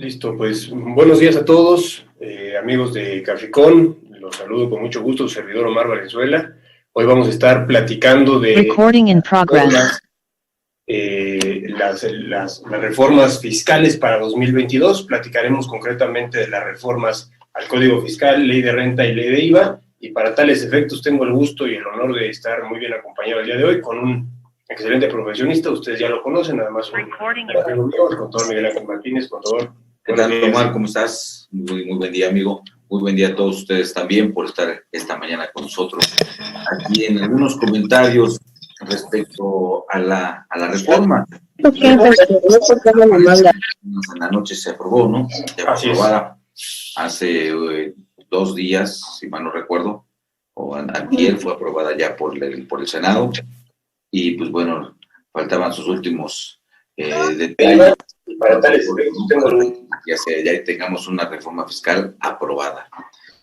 Listo, pues buenos días a todos, amigos de Cafecón. Los saludo con mucho gusto, su servidor Omar Valenzuela. Hoy vamos a estar platicando de las reformas fiscales para 2022. Platicaremos concretamente de las reformas al Código Fiscal, Ley de Renta y Ley de IVA. Y para tales efectos tengo el gusto y el honor de estar muy bien acompañado el día de hoy con un excelente profesionista. Ustedes ya lo conocen, además un amigo mío, el contador Miguel Ángel Martínez. Contador, ¿qué tal, Omar? ¿Cómo estás? Muy buen día, amigo. Muy buen día a todos ustedes también por estar esta mañana con nosotros. Aquí en algunos comentarios respecto a la reforma. En la noche se aprobó, ¿no? Ya fue aprobada hace 2 días, si mal no recuerdo, o antier fue aprobada ya por el Senado. Y pues bueno, faltaban sus últimos detalles para ya tengamos una reforma fiscal aprobada.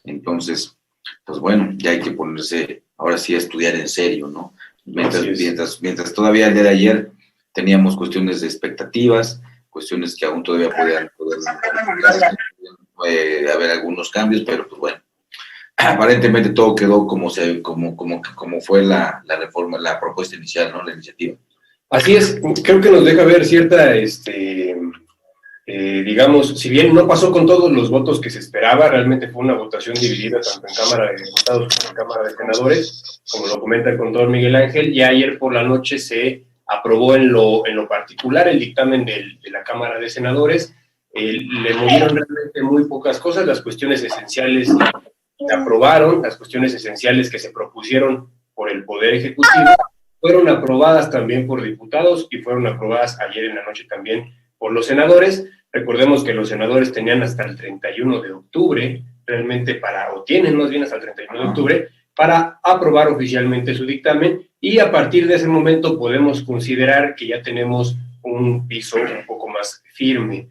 Entonces, pues bueno, ya hay que ponerse ahora sí a estudiar en serio, ¿no? Mientras todavía el día de ayer teníamos cuestiones de expectativas, cuestiones que aún todavía pueden haber algunos cambios, pero pues bueno, aparentemente todo quedó como fue la reforma, la propuesta inicial, ¿no? La iniciativa. Así es, creo que nos deja ver cierta, digamos, si bien no pasó con todos los votos que se esperaba, realmente fue una votación dividida tanto en Cámara de Diputados como en Cámara de Senadores, como lo comenta el contador Miguel Ángel. Ya ayer por la noche se aprobó en lo particular el dictamen de la Cámara de Senadores. Le movieron realmente muy pocas cosas, las cuestiones esenciales se aprobaron, las cuestiones esenciales que se propusieron por el Poder Ejecutivo fueron aprobadas también por diputados y fueron aprobadas ayer en la noche también por los senadores. Recordemos que los senadores tenían hasta el 31 de octubre, realmente o tienen más bien hasta el 31 de octubre, para aprobar oficialmente su dictamen, y a partir de ese momento podemos considerar que ya tenemos un piso un poco más firme.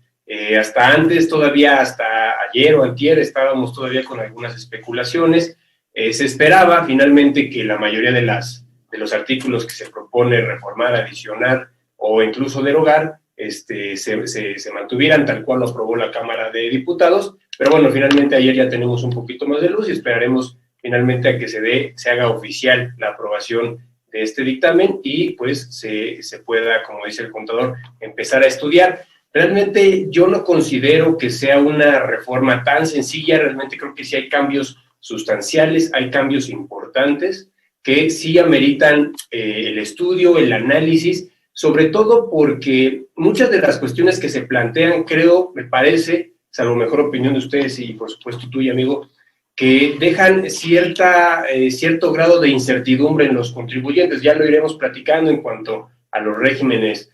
Hasta antes, todavía hasta ayer o antier, estábamos todavía con algunas especulaciones. Se esperaba finalmente que la mayoría de los artículos que se propone reformar, adicionar o incluso derogar, se mantuvieran tal cual lo aprobó la Cámara de Diputados, pero bueno, finalmente ayer ya tenemos un poquito más de luz y esperaremos finalmente a que se haga oficial la aprobación de este dictamen y pues se pueda, como dice el contador, empezar a estudiar. Realmente yo no considero que sea una reforma tan sencilla, realmente creo que sí hay cambios sustanciales, hay cambios importantes que sí ameritan el estudio, el análisis, sobre todo porque muchas de las cuestiones que se plantean, creo, me parece, salvo mejor opinión de ustedes y por supuesto tuya, amigo, que dejan cierto grado de incertidumbre en los contribuyentes. Ya lo iremos platicando en cuanto a los regímenes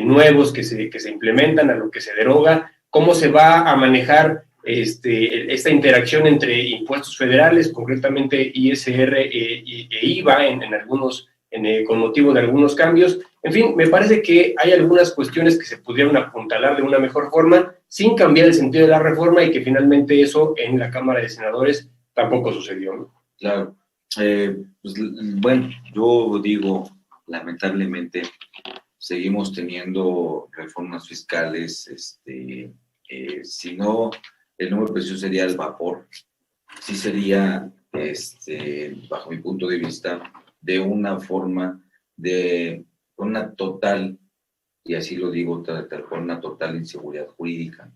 nuevos que se implementan, a lo que se deroga, cómo se va a manejar esta interacción entre impuestos federales, concretamente ISR e IVA con motivo de algunos cambios. En fin, me parece que hay algunas cuestiones que se pudieron apuntalar de una mejor forma sin cambiar el sentido de la reforma y que finalmente eso en la Cámara de Senadores tampoco sucedió, ¿no? Claro. Pues, bueno, yo digo, lamentablemente, seguimos teniendo reformas fiscales, si no, el número preciso sería el vapor, sí sería, bajo mi punto de vista, de una forma de una total, y así lo digo, por una total inseguridad jurídica.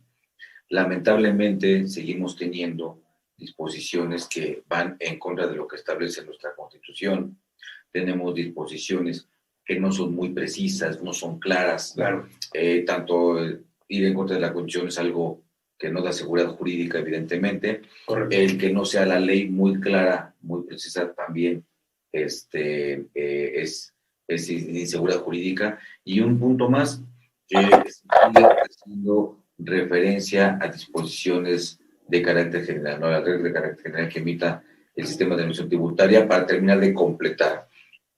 Lamentablemente seguimos teniendo disposiciones que van en contra de lo que establece nuestra Constitución. Tenemos disposiciones que no son muy precisas, no son claras. Claro. Tanto ir en contra de la Constitución es algo que no da seguridad jurídica, evidentemente. Correcto. El que no sea la ley muy clara, muy precisa, también es inseguridad jurídica. Y un punto más, que sigue haciendo referencia a disposiciones de carácter general, ¿no? La regla de carácter general que emita el sistema de administración tributaria para terminar de completar.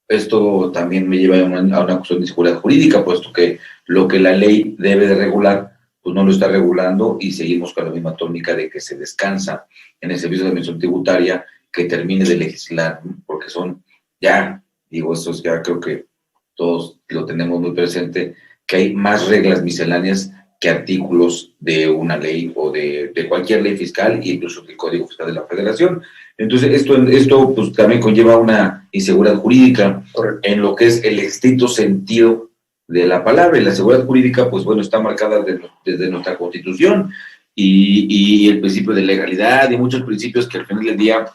Esto también me lleva a una cuestión de seguridad jurídica, puesto que lo que la ley debe de regular, pues no lo está regulando y seguimos con la misma tónica de que se descansa en el servicio de administración tributaria que termine de legislar, ¿no? Porque son ya, digo, esto ya creo que todos lo tenemos muy presente, que hay más reglas misceláneas que artículos de una ley o de cualquier ley fiscal, incluso del Código Fiscal de la Federación. Entonces, esto pues, también conlleva una inseguridad jurídica en lo que es el estricto sentido de la palabra. Y la seguridad jurídica, pues bueno, está marcada desde nuestra Constitución y el principio de legalidad y muchos principios que al final del día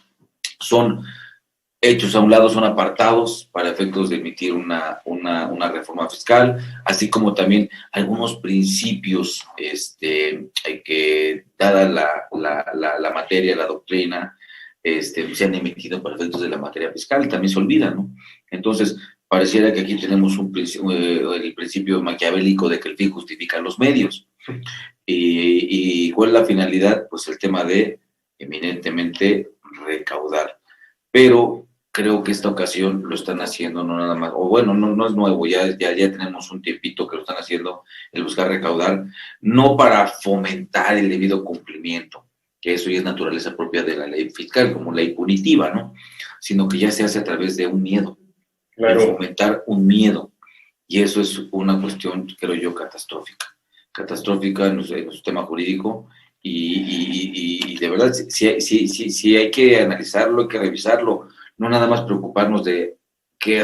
son hechos a un lado, son apartados para efectos de emitir una reforma fiscal, así como también algunos principios que, dada la materia, la doctrina, se han emitido para efectos de la materia fiscal, también se olvidan, ¿no? Entonces, pareciera que aquí tenemos el principio maquiavélico de que el fin justifica los medios. ¿Y cuál es la finalidad? Pues el tema de, eminentemente, recaudar. Pero creo que esta ocasión lo están haciendo, no nada más, o bueno, no es nuevo, ya tenemos un tiempito que lo están haciendo, el buscar recaudar, no para fomentar el debido cumplimiento, que eso ya es naturaleza propia de la ley fiscal, como ley punitiva, ¿no? Sino que ya se hace a través de un miedo, claro, de fomentar un miedo, y eso es una cuestión, creo yo, catastrófica en nuestro sistema jurídico, y de verdad, sí hay que analizarlo, hay que revisarlo, no nada más preocuparnos de qué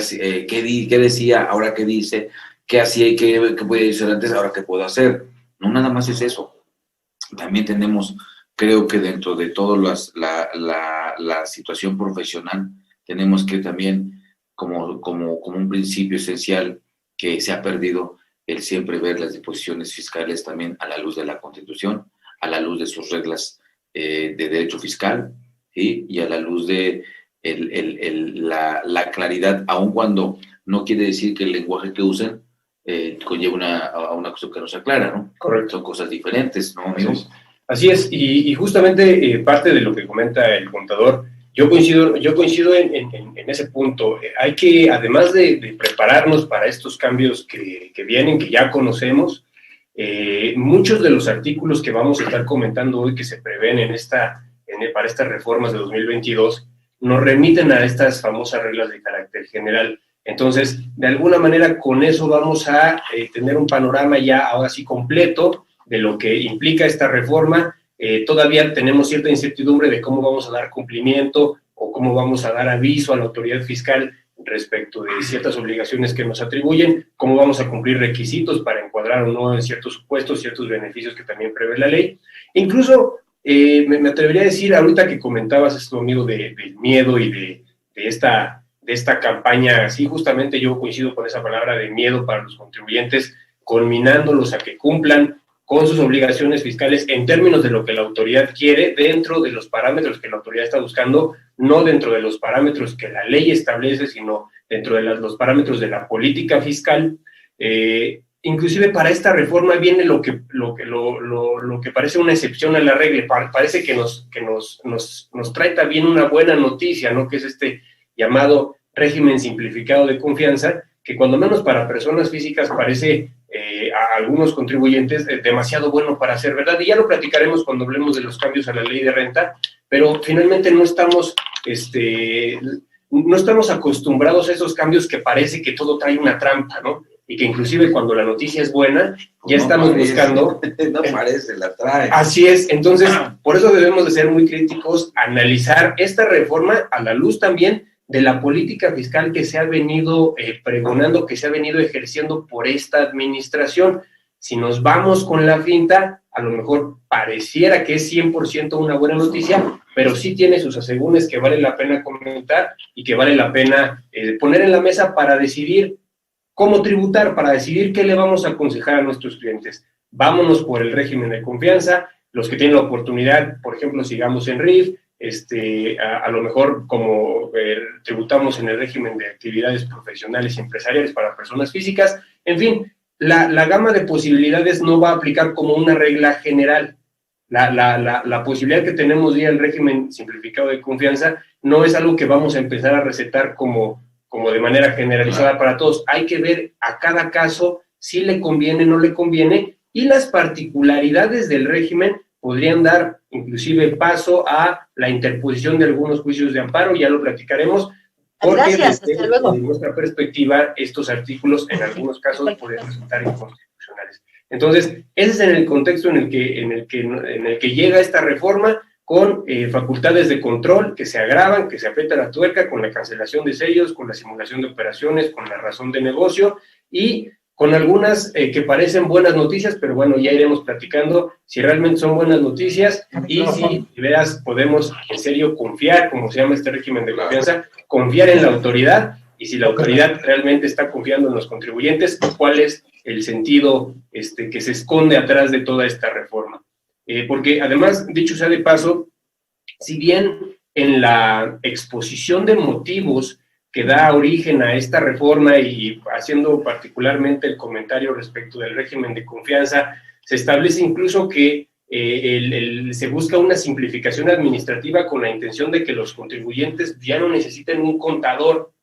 decía, ahora qué dice, qué hacía y qué podía decir antes, ahora qué puedo hacer. No nada más es eso. También tenemos, creo que dentro de toda la situación profesional, tenemos que también, como un principio esencial que se ha perdido, el siempre ver las disposiciones fiscales también a la luz de la Constitución, a la luz de sus reglas de derecho fiscal, ¿sí? Y a la luz de la claridad, aun cuando no quiere decir que el lenguaje que usen conlleva a una cosa que no se aclara, ¿no? Correcto. Son cosas diferentes, ¿no, amigos? Así es, y justamente parte de lo que comenta el contador, yo coincido en ese punto. Hay que, además de prepararnos para estos cambios que vienen, que ya conocemos, muchos de los artículos que vamos a estar comentando hoy que se prevén para estas reformas de 2022 nos remiten a estas famosas reglas de carácter general. Entonces, de alguna manera, con eso vamos a tener un panorama ya ahora sí completo de lo que implica esta reforma. Todavía tenemos cierta incertidumbre de cómo vamos a dar cumplimiento o cómo vamos a dar aviso a la autoridad fiscal respecto de ciertas obligaciones que nos atribuyen, cómo vamos a cumplir requisitos para encuadrar o no en ciertos supuestos, ciertos beneficios que también prevé la ley. Incluso me atrevería a decir, ahorita que comentabas esto, amigo, del miedo y de esta campaña, sí, justamente yo coincido con esa palabra de miedo para los contribuyentes, culminándolos a que cumplan con sus obligaciones fiscales en términos de lo que la autoridad quiere, dentro de los parámetros que la autoridad está buscando, no dentro de los parámetros que la ley establece, sino dentro de los parámetros de la política fiscal. Inclusive para esta reforma viene lo que parece una excepción a la regla, parece que nos trae también una buena noticia, ¿no? Que es este llamado régimen simplificado de confianza, que cuando menos para personas físicas parece a algunos contribuyentes demasiado bueno para ser verdad, y ya lo platicaremos cuando hablemos de los cambios a la ley de renta, pero finalmente no estamos acostumbrados a esos cambios que parece que todo trae una trampa, ¿no? Y que inclusive cuando la noticia es buena, ya estamos buscando... No parece, la trae. Así es, entonces, por eso debemos de ser muy críticos, analizar esta reforma a la luz también de la política fiscal que se ha venido pregonando, que se ha venido ejerciendo por esta administración. Si nos vamos con la finta, a lo mejor pareciera que es 100% una buena noticia, pero sí tiene sus asegúnes que vale la pena comentar y que vale la pena poner en la mesa para decidir cómo tributar, para decidir qué le vamos a aconsejar a nuestros clientes. Vámonos por el régimen de confianza, los que tienen la oportunidad, por ejemplo, sigamos en RIF, a lo mejor como tributamos en el régimen de actividades profesionales y empresariales para personas físicas. En fin, la gama de posibilidades no va a aplicar como una regla general. La posibilidad que tenemos ya el régimen simplificado de confianza no es algo que vamos a empezar a recetar como de manera generalizada para todos. Hay que ver a cada caso si le conviene, no le conviene, y las particularidades del régimen podrían dar inclusive paso a la interposición de algunos juicios de amparo, ya lo platicaremos, porque desde nuestra perspectiva estos artículos en algunos casos podrían resultar inconstitucionales. Entonces, ese es en el contexto en el que llega esta reforma, con facultades de control que se agravan, que se aprieta la tuerca con la cancelación de sellos, con la simulación de operaciones, con la razón de negocio y con algunas que parecen buenas noticias, pero bueno, ya iremos platicando si realmente son buenas noticias y si de veras podemos en serio confiar, como se llama este régimen de confianza, confiar en la autoridad, y si la autoridad realmente está confiando en los contribuyentes, cuál es el sentido que se esconde atrás de toda esta reforma. Porque además, dicho sea de paso, si bien en la exposición de motivos que da origen a esta reforma y haciendo particularmente el comentario respecto del régimen de confianza, se establece incluso que se busca una simplificación administrativa con la intención de que los contribuyentes ya no necesiten un contador,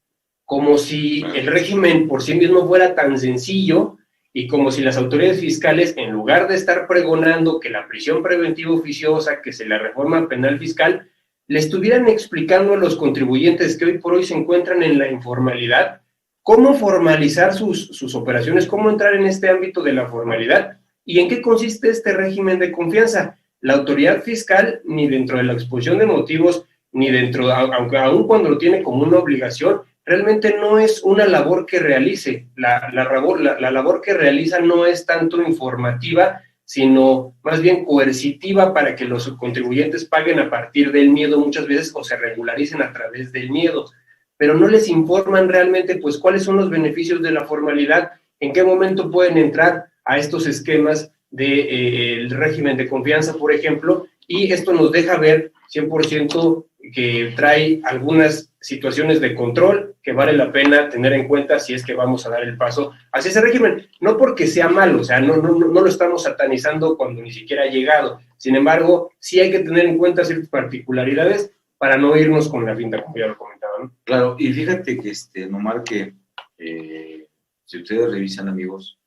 como si el régimen por sí mismo fuera tan sencillo y como si las autoridades fiscales, en lugar de estar pregonando que la prisión preventiva oficiosa, que se la reforma penal fiscal, le estuvieran explicando a los contribuyentes que hoy por hoy se encuentran en la informalidad, cómo formalizar sus operaciones, cómo entrar en este ámbito de la formalidad y en qué consiste este régimen de confianza. La autoridad fiscal, ni dentro de la exposición de motivos, ni dentro, aunque aún cuando lo tiene como una obligación, realmente no es una labor que realice. La labor que realiza no es tanto informativa, sino más bien coercitiva para que los contribuyentes paguen a partir del miedo muchas veces o se regularicen a través del miedo, pero no les informan realmente pues cuáles son los beneficios de la formalidad, en qué momento pueden entrar a estos esquemas del régimen de confianza, por ejemplo, y esto nos deja ver 100% que trae algunas situaciones de control que vale la pena tener en cuenta si es que vamos a dar el paso hacia ese régimen, no porque sea malo, o sea, no lo estamos satanizando cuando ni siquiera ha llegado, sin embargo, sí hay que tener en cuenta ciertas particularidades para no irnos con la finta, como ya lo comentaba, ¿no? Claro, y fíjate que, Nomar, que si ustedes revisan, amigos,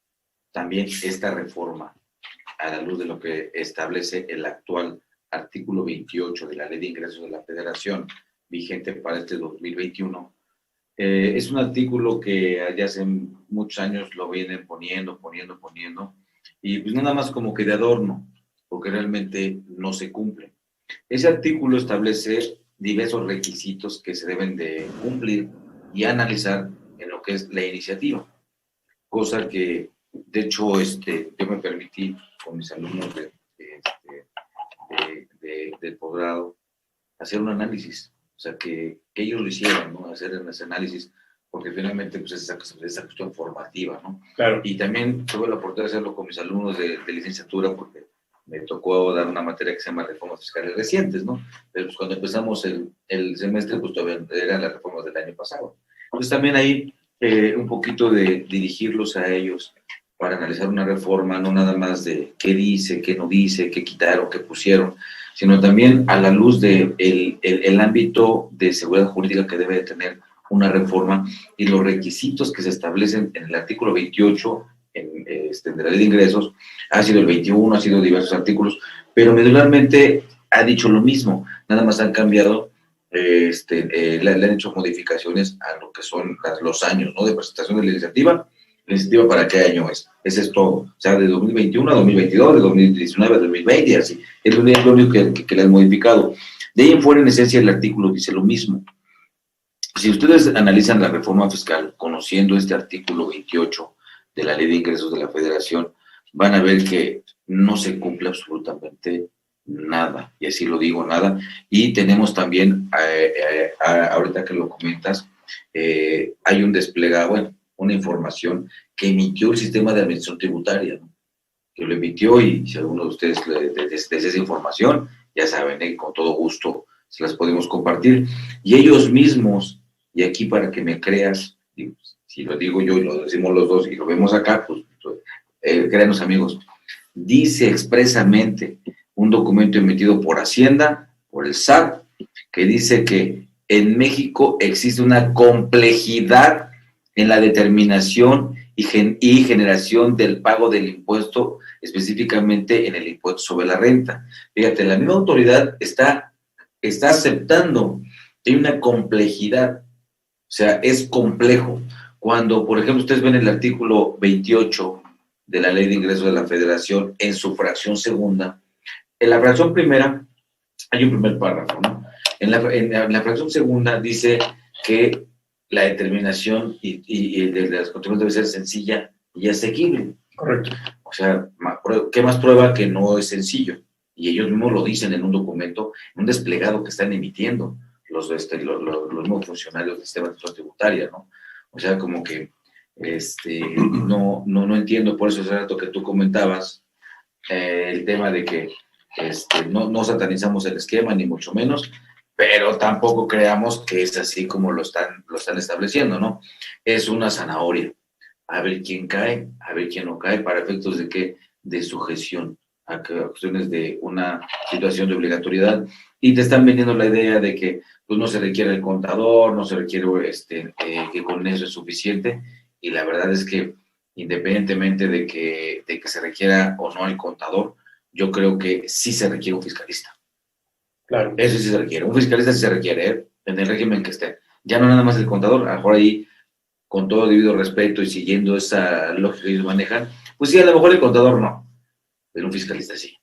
también esta reforma, a la luz de lo que establece el actual artículo 28 de la Ley de Ingresos de la Federación, vigente para este 2021, es un artículo que allá hace muchos años lo vienen poniendo, y pues nada más como que de adorno, porque realmente no se cumple. Ese artículo establece diversos requisitos que se deben de cumplir y analizar en lo que es la iniciativa, cosa que, de hecho, yo me permití con mis alumnos del posgrado hacer un análisis, o sea, que ellos lo hicieran, ¿no? Hacer ese análisis, porque finalmente pues, es esa cuestión formativa, ¿no? Claro. Y también tuve la oportunidad de hacerlo con mis alumnos de licenciatura, porque me tocó dar una materia que se llama reformas fiscales recientes, ¿no? Pero pues, cuando empezamos el semestre, pues todavía eran las reformas del año pasado. Entonces también ahí un poquito de dirigirlos a ellos para analizar una reforma, no nada más de qué dice, qué no dice, qué quitaron, qué pusieron, sino también a la luz de el ámbito de seguridad jurídica que debe de tener una reforma y los requisitos que se establecen en el artículo 28 de la Ley de Ingresos. Ha sido el 21, ha sido diversos artículos, pero medularmente ha dicho lo mismo, nada más han cambiado, le han hecho modificaciones a lo que son los años, ¿no? De presentación de la iniciativa. ¿La iniciativa para qué año es? Ese es todo. O sea, de 2021 a 2022, de 2019 a 2020 y así. Es lo único que le han modificado. De ahí en fuera, en esencia, el artículo dice lo mismo. Si ustedes analizan la reforma fiscal, conociendo este artículo 28 de la Ley de Ingresos de la Federación, van a ver que no se cumple absolutamente nada. Y así lo digo, nada. Y tenemos también, ahorita que lo comentas, hay un desplegado, bueno, una información que emitió el sistema de administración tributaria, ¿no? Que lo emitió, y si alguno de ustedes desea esa información, ya saben, con todo gusto se las podemos compartir. Y ellos mismos, y aquí para que me creas, si lo digo yo y lo decimos los dos y lo vemos acá, pues créanos, amigos, dice expresamente un documento emitido por Hacienda, por el SAT, que dice que en México existe una complejidad en la determinación y generación del pago del impuesto, específicamente en el impuesto sobre la renta. Fíjate, la misma autoridad está aceptando que hay una complejidad, o sea, es complejo. Cuando, por ejemplo, ustedes ven el artículo 28 de la Ley de Ingresos de la Federación en su fracción segunda. En la fracción primera hay un primer párrafo, ¿no? En la fracción segunda dice que la determinación y de las contribuciones debe ser sencilla y asequible. Correcto. O sea, ¿qué más prueba que no es sencillo? Y ellos mismos lo dicen en un documento, en un desplegado que están emitiendo los nuevos funcionarios del sistema de administración tributaria, ¿no? O sea, como que no entiendo, por eso es rato que tú comentabas el tema de que no satanizamos el esquema, ni mucho menos, pero tampoco creamos que es así como lo están estableciendo, ¿no? Es una zanahoria, a ver quién cae, a ver quién no cae, para efectos de qué, de sujeción a cuestiones de una situación de obligatoriedad, y te están vendiendo la idea de que pues no se requiere el contador, no se requiere que con eso es suficiente, y la verdad es que independientemente de que se requiera o no el contador, yo creo que sí se requiere un fiscalista. Claro. Eso sí se requiere. Un fiscalista sí se requiere, en el régimen que esté. Ya no nada más el contador, a lo mejor ahí, con todo debido respeto y siguiendo esa lógica que ellos manejan, pues sí, a lo mejor el contador no, pero un fiscalista sí.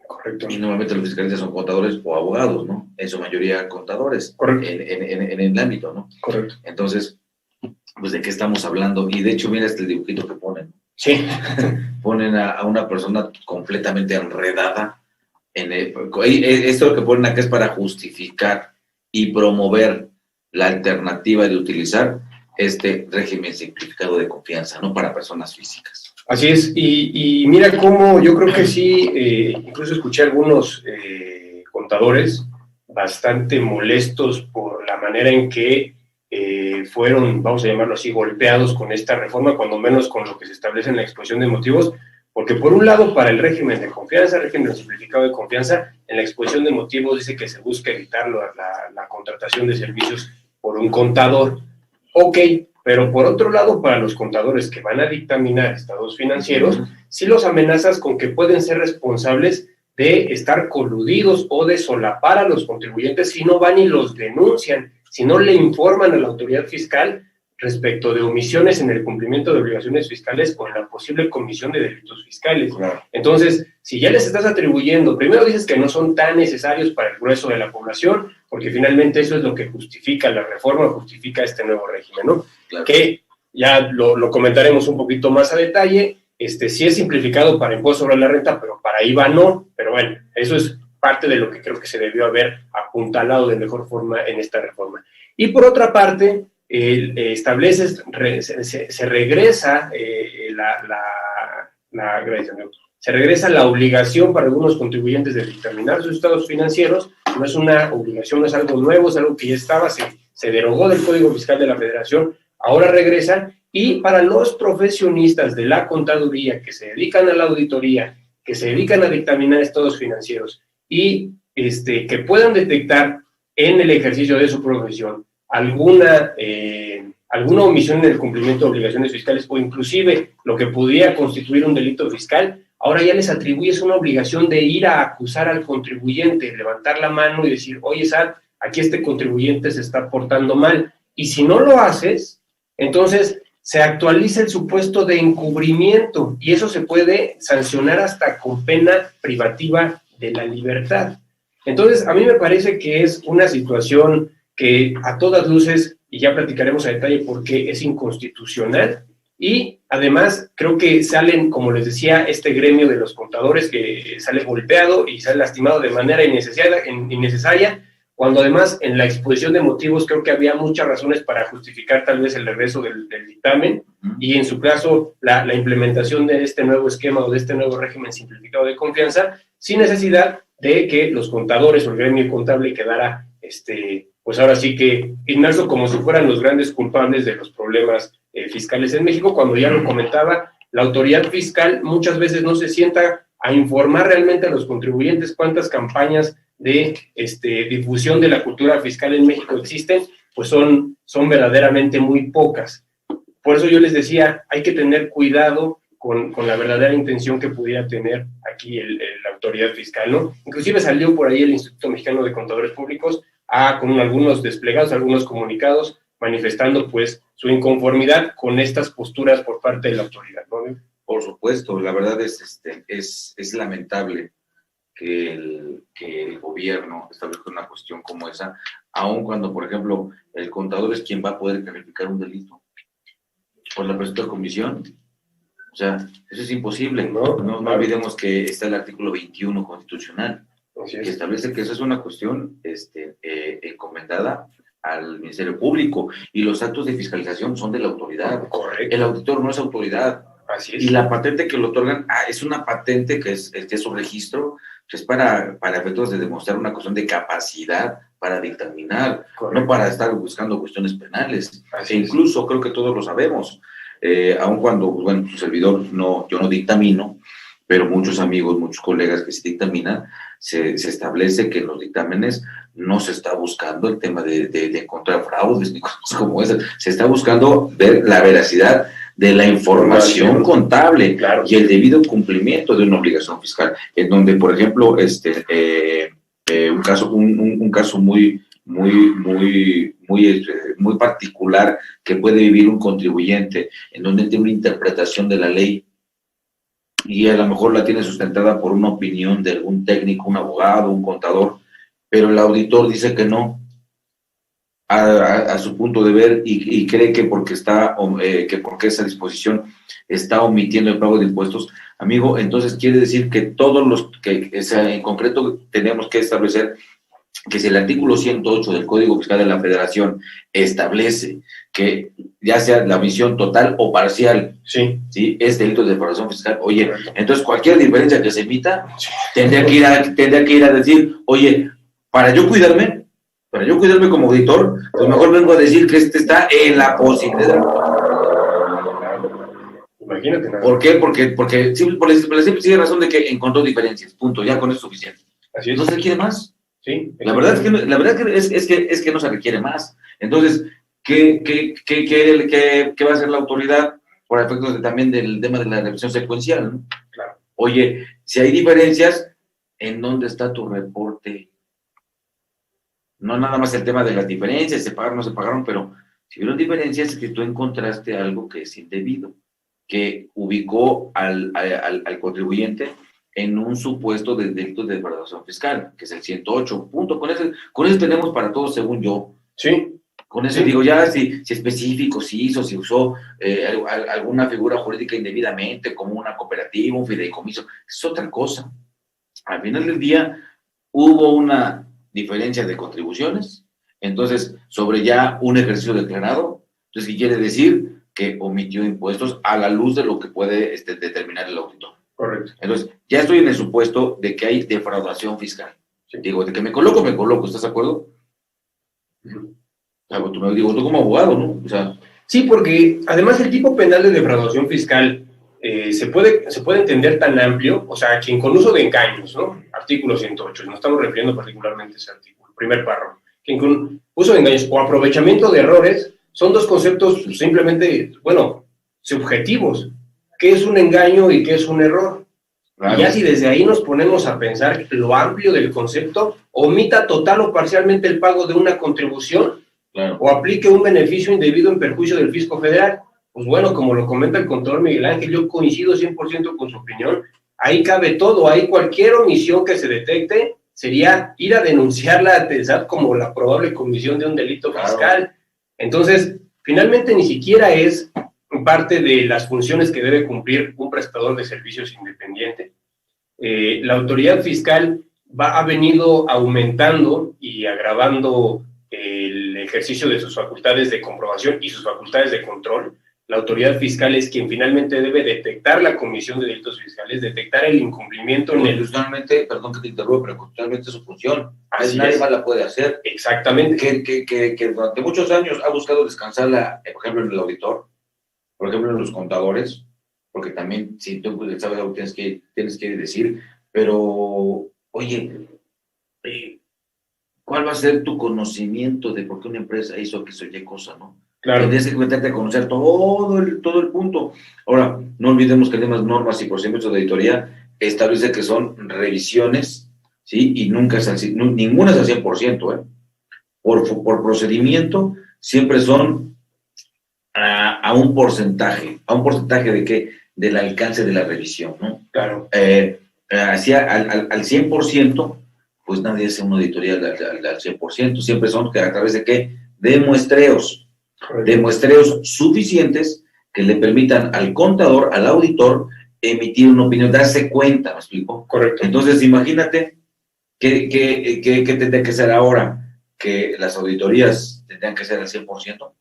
Correcto. Y normalmente los fiscalistas son contadores o abogados, ¿no? En su mayoría contadores. Correcto. En el ámbito, ¿no? Correcto. Entonces, pues de qué estamos hablando. Y de hecho, mira el dibujito que ponen. Sí. Ponen a una persona completamente enredada. Esto que ponen acá es para justificar y promover la alternativa de utilizar este régimen simplificado de confianza, no para personas físicas. Así es, y mira cómo yo creo que sí, incluso escuché algunos contadores bastante molestos por la manera en que fueron, vamos a llamarlo así, golpeados con esta reforma, cuando menos con lo que se establece en la exposición de motivos, porque por un lado, para el régimen de confianza, el régimen simplificado de confianza, en la exposición de motivos dice que se busca evitar la contratación de servicios por un contador. Ok, pero por otro lado, para los contadores que van a dictaminar estados financieros, sí los amenazas con que pueden ser responsables de estar coludidos o de solapar a los contribuyentes si no van y los denuncian, si no le informan a la autoridad fiscal respecto de omisiones en el cumplimiento de obligaciones fiscales o en la posible comisión de delitos fiscales. Claro. Entonces, si ya les estás atribuyendo, primero dices que no son tan necesarios para el grueso de la población, porque finalmente eso es lo que justifica la reforma, justifica este nuevo régimen, ¿no? Claro. Que ya lo comentaremos un poquito más a detalle, sí es simplificado para impuesto sobre la renta, pero para IVA no, pero bueno, eso es parte de lo que creo que se debió haber apuntalado de mejor forma en esta reforma. Y por otra parte, se regresa se regresa la obligación para algunos contribuyentes de dictaminar sus estados financieros. No es una obligación, no es algo nuevo, es algo que ya estaba, se derogó del Código Fiscal de la Federación, ahora regresa, y para los profesionistas de la contaduría que se dedican a la auditoría, que se dedican a dictaminar estados financieros y que puedan detectar en el ejercicio de su profesión alguna omisión en el cumplimiento de obligaciones fiscales o inclusive lo que pudiera constituir un delito fiscal, ahora ya les atribuyes una obligación de ir a acusar al contribuyente, levantar la mano y decir, oye, SAT, aquí este contribuyente se está portando mal. Y si no lo haces, entonces se actualiza el supuesto de encubrimiento y eso se puede sancionar hasta con pena privativa de la libertad. Entonces, a mí me parece que es una situación que a todas luces, y ya platicaremos a detalle por qué es inconstitucional, y además creo que salen, como les decía, este gremio de los contadores que sale golpeado y sale lastimado de manera innecesaria, cuando además en la exposición de motivos creo que había muchas razones para justificar tal vez el regreso del dictamen, y en su caso la implementación de este nuevo esquema o de este nuevo régimen simplificado de confianza, sin necesidad de que los contadores o el gremio contable quedara pues ahora sí que inmerso como si fueran los grandes culpables de los problemas fiscales en México, cuando ya lo comentaba, la autoridad fiscal muchas veces no se sienta a informar realmente a los contribuyentes cuántas campañas de difusión de la cultura fiscal en México existen, pues son verdaderamente muy pocas. Por eso yo les decía, hay que tener cuidado con la verdadera intención que pudiera tener aquí la autoridad fiscal, ¿no? Inclusive salió por ahí el Instituto Mexicano de Contadores Públicos con algunos desplegados, algunos comunicados, manifestando pues su inconformidad con estas posturas por parte de la autoridad, ¿no? Por supuesto, la verdad es lamentable que el gobierno establezca una cuestión como esa, aun cuando, por ejemplo, el contador es quien va a poder calificar un delito por la presente comisión. O sea, eso es imposible. No olvidemos que está el artículo 21 constitucional, que establece que eso es una cuestión encomendada al Ministerio Público, y los actos de fiscalización son de la autoridad. Correcto. El auditor no es autoridad. Así es. Y la patente que lo otorgan, es una patente que es un registro, que es para efectos de demostrar una cuestión de capacidad para dictaminar, correcto, no para estar buscando cuestiones penales. Así incluso creo que todos lo sabemos, aun cuando, bueno, su servidor, yo no dictamino, pero muchos amigos, muchos colegas que sí dictaminan, se establece que en los dictámenes no se está buscando el tema de encontrar fraudes ni cosas como esas, se está buscando ver la veracidad de la información contable, claro, y el debido cumplimiento de una obligación fiscal, en donde, por ejemplo, un caso muy particular que puede vivir un contribuyente, en donde tiene una interpretación de la ley y a lo mejor la tiene sustentada por una opinión de algún técnico, un abogado, un contador, pero el auditor dice que no, a su punto de ver, y cree que porque esa disposición está omitiendo el pago de impuestos, amigo, entonces quiere decir que todos los en concreto tenemos que establecer que si el artículo 108 del Código Fiscal de la Federación establece que ya sea la omisión total o parcial, sí, es delito de defraudación fiscal, oye, entonces cualquier diferencia que se emita tendría que ir a decir, oye, para yo cuidarme como auditor, pues mejor vengo a decir que está en la posibilidad. Imagínate. ¿Por qué? Porque por la simple razón de que encontró diferencias, punto, ya con eso es suficiente. Así es. ¿No se requiere más? Sí. La verdad es que no se requiere más. Entonces, ¿qué va a hacer la autoridad por efectos también del tema de la revisión secuencial, ¿no? Claro. Oye, si hay diferencias, ¿en dónde está tu reporte? No nada más el tema de las diferencias, se pagaron o no se pagaron, pero si hubieron diferencias es que tú encontraste algo que es indebido, que ubicó al contribuyente en un supuesto de delito de defraudación fiscal, que es el 108, punto. Con eso tenemos para todos, según yo. Sí. Con eso digo, ya si específico, si usó alguna figura jurídica indebidamente, como una cooperativa, un fideicomiso, es otra cosa. Al final del día, hubo una diferencia de contribuciones, entonces, sobre ya un ejercicio declarado, entonces, ¿qué quiere decir? Que omitió impuestos a la luz de lo que puede determinar el auditor. Correcto. Entonces, ya estoy en el supuesto de que hay defraudación fiscal. Sí. Digo, de que me coloco, ¿estás de acuerdo? O sea, tú como abogado, ¿no? O sea, sí, porque además el tipo penal de defraudación fiscal se puede entender tan amplio, o sea, quien con uso de engaños, ¿no? Artículo 108, nos estamos refiriendo particularmente a ese artículo, primer párrafo. Quien con uso de engaños o aprovechamiento de errores son dos conceptos simplemente, subjetivos. ¿Qué es un engaño y qué es un error? Claro. Y ya si desde ahí nos ponemos a pensar lo amplio del concepto, omita total o parcialmente el pago de una contribución, claro, o aplique un beneficio indebido en perjuicio del fisco federal. Pues bueno, como lo comenta el contador Miguel Ángel, yo coincido 100% con su opinión, ahí cabe todo, ahí cualquier omisión que se detecte sería ir a denunciarla ante el SAT como la probable comisión de un delito fiscal. Claro. Entonces, finalmente ni siquiera es parte de las funciones que debe cumplir un prestador de servicios independiente. La autoridad fiscal ha venido aumentando y agravando el ejercicio de sus facultades de comprobación y sus facultades de control. La autoridad fiscal es quien finalmente debe detectar la comisión de delitos fiscales, detectar el incumplimiento en el... Constitucionalmente, perdón que te interrumpa, pero constitucionalmente es su función. Nadie más la puede hacer. Exactamente. Que durante muchos años ha buscado descansar, por ejemplo, en el auditor, por ejemplo, en los contadores, porque también, si tú sabes algo, tienes que decir, pero, oye, ¿cuál va a ser tu conocimiento de por qué una empresa hizo que soy cosa, no? Claro. Tienes que meterte a conocer todo el punto. Ahora, no olvidemos que las normas y procedimientos de auditoría establece que son revisiones, ¿sí? Y ninguna es al 100%, ¿eh? Por procedimiento, siempre son a un porcentaje de que del alcance de la revisión, ¿no? Claro. Hacia al 100%, pues nadie hace una auditoría al 100%, siempre son a través de ¿qué? De muestreos suficientes que le permitan al contador, al auditor, emitir una opinión, darse cuenta, ¿me explico? Correcto. Entonces, imagínate ¿qué tendría que ser ahora? ¿Que las auditorías tendrían que ser al 100%?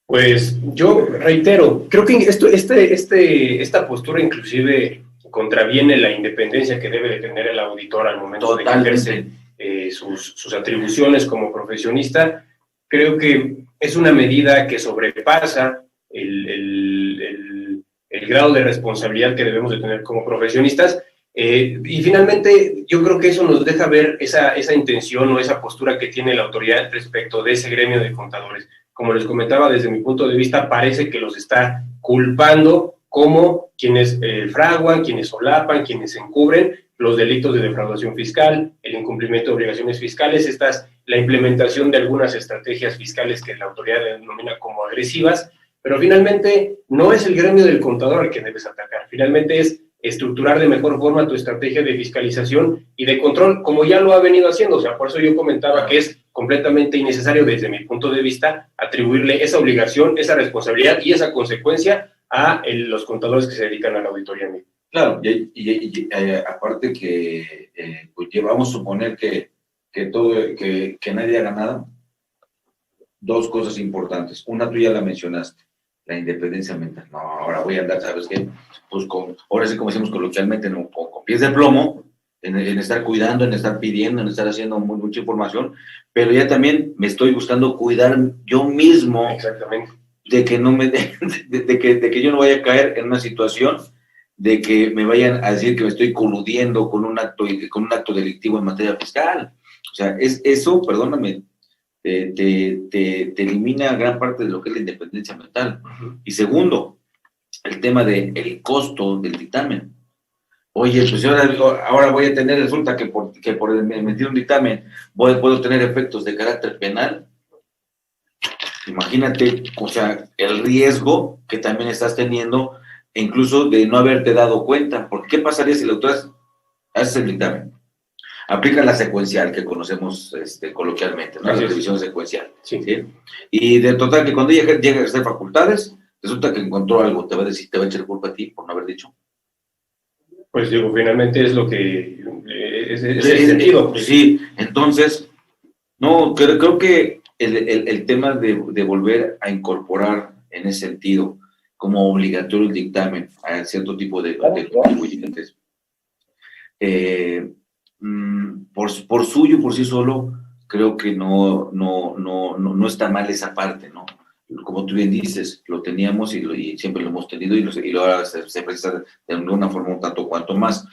Pues yo reitero, creo que esta postura inclusive contraviene la independencia que debe de tener el auditor al momento de ejercer sus atribuciones como profesionista. Creo que es una medida que sobrepasa el grado de responsabilidad que debemos de tener como profesionistas. Y finalmente, yo creo que eso nos deja ver esa intención o esa postura que tiene la autoridad respecto de ese gremio de contadores. Como les comentaba, desde mi punto de vista, parece que los está culpando como quienes fraguan, quienes solapan, quienes encubren los delitos de defraudación fiscal, el incumplimiento de obligaciones fiscales, la implementación de algunas estrategias fiscales que la autoridad denomina como agresivas, pero finalmente no es el gremio del contador al que debes atacar, finalmente es estructurar de mejor forma tu estrategia de fiscalización y de control, como ya lo ha venido haciendo. O sea, por eso yo comentaba que es completamente innecesario, desde mi punto de vista, atribuirle esa obligación, esa responsabilidad y esa consecuencia a los contadores que se dedican a la auditoría. Claro, y aparte que pues vamos a suponer que nadie haga nada. Dos cosas importantes. Una, tú ya la mencionaste, la independencia mental. No, ahora voy a andar, ¿sabes qué? Pues ahora sí, como decimos coloquialmente, ¿no? con pies de plomo, en estar cuidando, en estar pidiendo, en estar haciendo mucha información, pero ya también me estoy buscando cuidar yo mismo. Exactamente. De que no de que yo no vaya a caer en una situación de que me vayan a decir que me estoy coludiendo con un acto delictivo en materia fiscal. O sea, eso, perdóname, te elimina gran parte de lo que es la independencia mental. Uh-huh. Y segundo, el tema del costo del dictamen. Oye, pues ahora voy a tener, resulta que por emitir un dictamen puedo tener efectos de carácter penal. Imagínate, o sea, el riesgo que también estás teniendo, incluso de no haberte dado cuenta. Porque ¿qué pasaría si la autoridad hace el dictamen? Aplica la secuencial que conocemos coloquialmente, ¿no? La revisión secuencial. Sí. ¿Sí? Y de total que cuando llega a ejercer facultades, resulta que encontró algo, te va a echar culpa a ti por no haber dicho. Pues digo, finalmente es lo que es el sentido. Sí, entonces, no, creo que el tema de volver a incorporar en ese sentido como obligatorio el dictamen a cierto tipo de contribuyentes, por sí solo, creo que no está mal esa parte, ¿no? Como tú bien dices, lo teníamos y siempre lo hemos tenido y ahora se precisa de una forma un tanto cuanto más,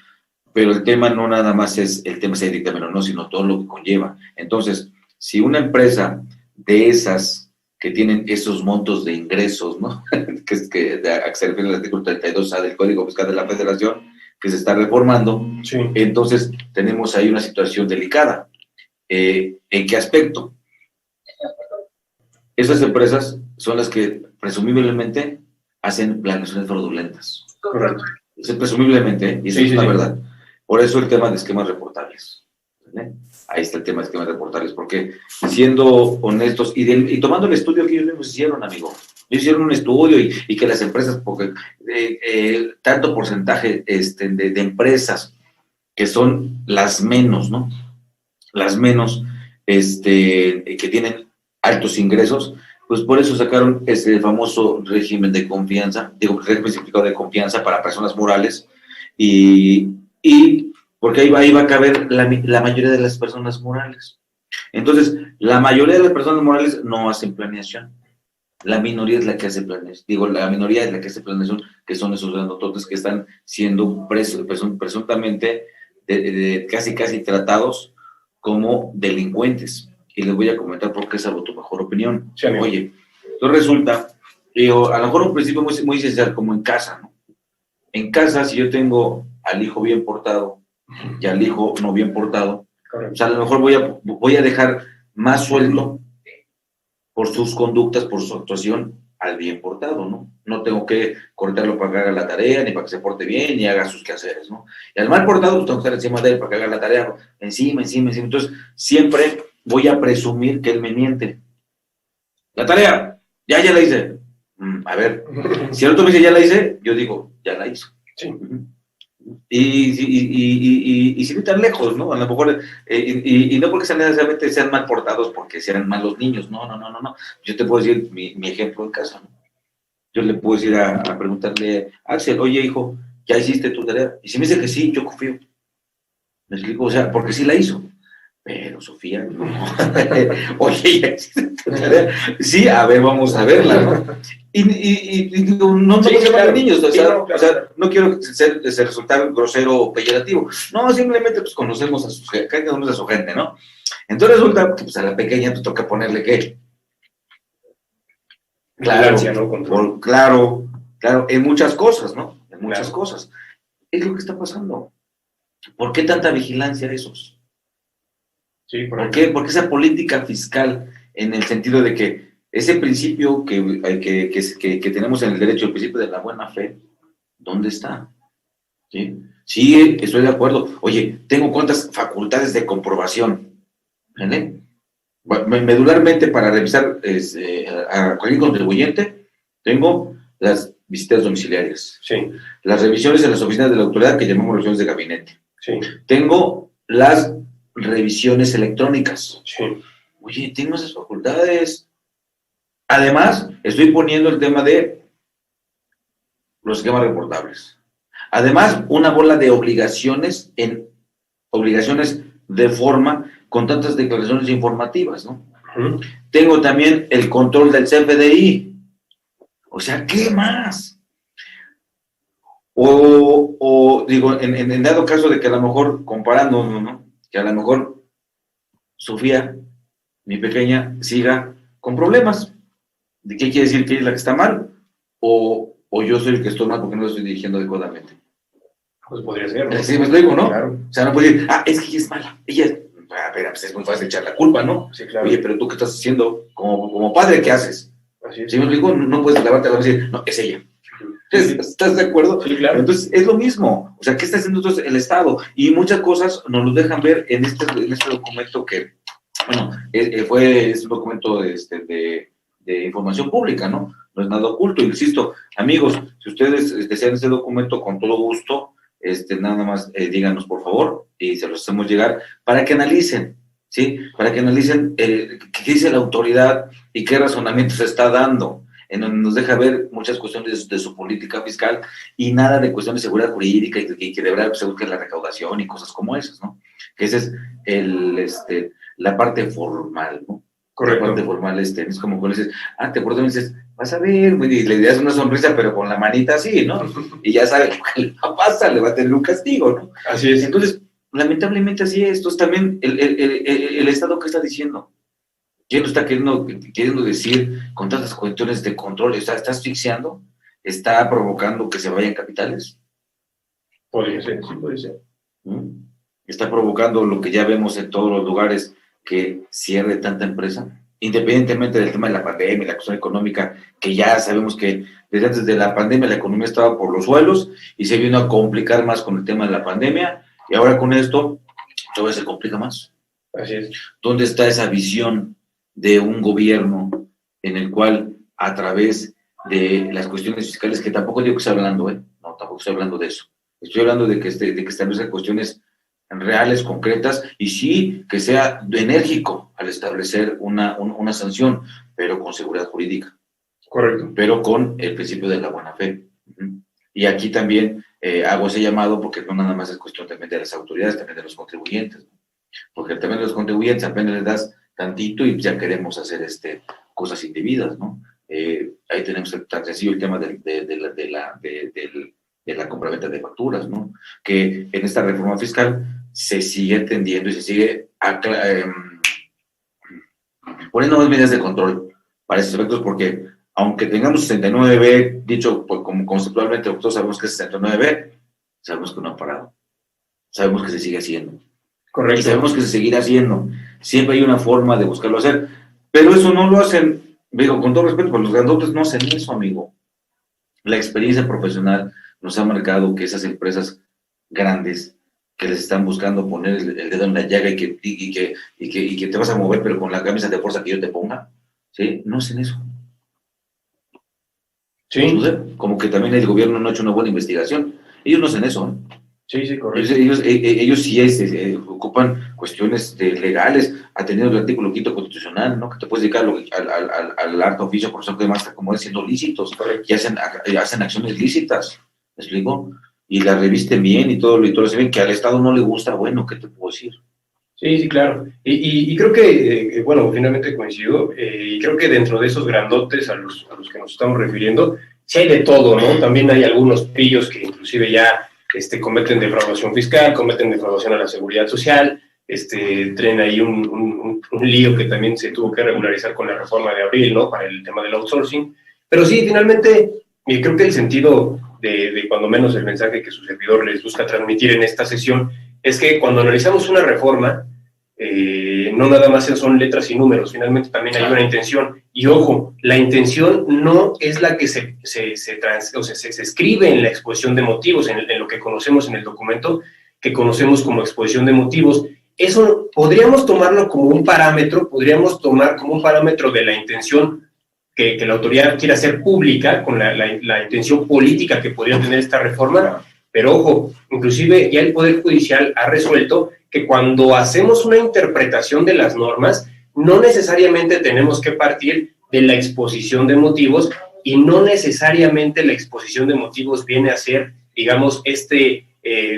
pero el tema no nada más es el tema de dictamen o no, sino todo lo que conlleva. Entonces, si una empresa de esas que tienen esos montos de ingresos, ¿no? que se refiere al artículo 32A del Código Fiscal de la Federación, que se está reformando, sí. Entonces tenemos ahí una situación delicada. ¿En qué aspecto? Esas empresas son las que presumiblemente hacen planeaciones fraudulentas. Correcto. Presumiblemente, y eso es la verdad. Por eso el tema de esquemas reportables. ¿Vale? Ahí está el tema de esquemas reportables, porque siendo honestos y tomando el estudio que ellos mismos hicieron, amigo, ellos hicieron un estudio y que las empresas, porque tanto porcentaje de empresas que son las menos, ¿no? Las menos que tienen altos ingresos, pues por eso sacaron ese famoso régimen de confianza, régimen simplificado de confianza para personas morales, y porque ahí va a caber la mayoría de las personas morales. Entonces, la mayoría de las personas morales no hacen planeación. La minoría es la que hace planeación. La minoría es la que hace planeación, que son esos grandototes que están siendo presuntamente casi tratados como delincuentes. Y les voy a comentar por qué salvo tu mejor opinión. Sí, oye, entonces resulta, a lo mejor un principio muy esencial, como en casa, ¿no? En casa, si yo tengo al hijo bien portado y al hijo no bien portado, o sea, a lo mejor voy a dejar más sueldo por sus conductas, por su actuación al bien portado, ¿no? No tengo que cortarlo para que haga la tarea, ni para que se porte bien, ni haga sus quehaceres, ¿no? Y al mal portado, pues tengo que estar encima de él para que haga la tarea, encima. Entonces, siempre voy a presumir que él me miente. La tarea, ya la hice. A ver, si el otro me dice ya la hice, yo digo, ya la hizo. Sí. Y sin ir tan lejos, ¿no? A lo mejor, y no porque sean necesariamente sean mal portados, porque sean malos niños, no. Yo te puedo decir mi ejemplo en casa, ¿no? Yo le puedo decir a preguntarle, Axel, oye, hijo, ¿ya hiciste tu tarea? Y si me dice que sí, yo confío. ¿Me explico? O sea, porque sí la hizo. Pero Sofía, no. Oye, ¿ya hiciste tu tarea? Sí, a ver, vamos a verla, ¿no? Y digo, no me gusta hablar de niños, o sea, no quiero resultar grosero o peyorativo. No, simplemente pues conocemos a su gente, cada uno a su gente, ¿no? Entonces resulta que pues, a la pequeña pues toca ponerle ¿qué? Claro, en muchas cosas, ¿no? En muchas cosas. Es lo que está pasando. ¿Por qué tanta vigilancia a esos? Sí, ¿Por qué esa política fiscal en el sentido de que ese principio que tenemos en el derecho, el principio de la buena fe, ¿dónde está? Sí, estoy de acuerdo. Oye, tengo cuántas facultades de comprobación. ¿Vale? Medularmente para revisar a cualquier contribuyente, tengo las visitas domiciliarias. Sí. Las revisiones en las oficinas de la autoridad que llamamos revisiones de gabinete. Sí. Tengo las revisiones electrónicas. Sí. Oye, tengo esas facultades. Además, estoy poniendo el tema de los esquemas reportables. Además, una bola de obligaciones de forma con tantas declaraciones informativas, ¿no? Uh-huh. Tengo también el control del CFDI. O sea, ¿qué más? O digo, en dado caso de que a lo mejor, comparando, ¿no? Que a lo mejor Sofía, mi pequeña, siga con problemas. ¿De qué quiere decir que ella es la que está mal? ¿O yo soy el que estoy mal porque no lo estoy dirigiendo adecuadamente? Pues podría ser, ¿no? Sí, me explico, ¿no? Claro. O sea, no puede decir, es que ella es mala. A ver, pues es muy fácil echar la culpa, ¿no? Sí, claro. Oye, pero tú qué estás haciendo como padre, ¿qué haces? Así es. ¿Sí me explico? No puedes levantarte la mano y decir, no, es ella. ¿Estás de acuerdo? Sí, claro. Entonces, es lo mismo. O sea, ¿qué está haciendo entonces el Estado? Y muchas cosas nos lo dejan ver en este documento que, bueno, es un documento de información pública, ¿no? No es nada oculto. Insisto, amigos, si ustedes desean ese documento, con todo gusto, nada más díganos, por favor, y se los hacemos llegar para que analicen, ¿sí? Para que analicen qué dice la autoridad y qué razonamiento se está dando, en donde nos deja ver muchas cuestiones de su política fiscal y nada de cuestiones de seguridad jurídica y que de verdad se busque la recaudación y cosas como esas, ¿no? Que esa es la parte formal, ¿no? Correcto. La parte formal, es como cuando dices, te acuerdo, me dices, vas a ver, y le das una sonrisa, pero con la manita así, ¿no? Y ya sabe lo que le pasa, le va a tener un castigo, ¿no? Así es. Entonces, lamentablemente así es. Entonces también el Estado, ¿qué está diciendo? ¿Quién lo está queriendo decir con tantas cuestiones de control? ¿Está asfixiando? ¿Está provocando que se vayan capitales? Podría ser, sí puede ser. ¿Está provocando lo que ya vemos en todos los lugares, que cierre tanta empresa? Independientemente del tema de la pandemia y la cuestión económica, que ya sabemos que desde antes de la pandemia la economía estaba por los suelos y se vino a complicar más con el tema de la pandemia, y ahora con esto todavía se complica más. Así es. ¿Dónde está esa visión de un gobierno en el cual, a través de las cuestiones fiscales, que tampoco digo que estoy hablando, no, tampoco estoy hablando de eso, estoy hablando de que establezca cuestiones reales, concretas, y sí que sea enérgico al establecer una sanción, pero con seguridad jurídica. Correcto. Pero con el principio de la buena fe. Y aquí también hago ese llamado, porque no nada más es cuestión también de las autoridades, también de los contribuyentes, porque también de los contribuyentes apenas les das tantito y ya queremos hacer cosas indebidas, ¿no? Ahí tenemos tan sencillo el tema de la compraventa de facturas, ¿no? Que en esta reforma fiscal se sigue entendiendo y se sigue poniendo más medidas de control para esos efectos, porque aunque tengamos 69B, dicho pues, como conceptualmente, todos sabemos que es 69B, sabemos que no ha parado, sabemos que se sigue haciendo. Correcto. Y sabemos que se seguirá haciendo. Siempre hay una forma de buscarlo hacer, pero eso no lo hacen Digo, con todo respeto, pues los grandotes no hacen eso, amigo. La experiencia profesional nos ha marcado que esas empresas grandes que les están buscando poner el dedo en la llaga y que te vas a mover, pero con la camisa de fuerza que yo te ponga, ¿sí? No hacen eso. Sí. No sé, como que también el gobierno no ha hecho una buena investigación. Ellos no hacen eso, ¿eh? Sí, correcto. Ellos sí ocupan cuestiones legales, atendiendo el artículo 5º constitucional, ¿no? Que te puedes dedicar al alto oficio, por eso que más como es siendo lícitos, y hacen acciones lícitas, ¿me explico? Y la revisten bien y todo se ven que al Estado no le gusta, bueno, ¿qué te puedo decir? Sí, claro. Y creo que, bueno, finalmente coincido, y creo que dentro de esos grandotes a los que nos estamos refiriendo, sí hay de todo, ¿no? También hay algunos pillos que inclusive ya cometen defraudación fiscal, cometen defraudación a la seguridad social, traen ahí un lío que también se tuvo que regularizar con la reforma de abril, ¿no? Para el tema del outsourcing. Pero sí, finalmente, creo que el sentido de cuando menos el mensaje que su servidor les busca transmitir en esta sesión es que cuando analizamos una reforma, no nada más son letras y números, finalmente también hay una intención. Y ojo, la intención no es la que se escribe en la exposición de motivos, en lo que conocemos en el documento, que conocemos como exposición de motivos. Eso podríamos tomarlo como un parámetro, podríamos tomar como un parámetro de la intención que la autoridad quiera hacer pública, con la intención política que podría tener esta reforma. Pero ojo, inclusive ya el Poder Judicial ha resuelto que cuando hacemos una interpretación de las normas, no necesariamente tenemos que partir de la exposición de motivos, y no necesariamente la exposición de motivos viene a ser, digamos,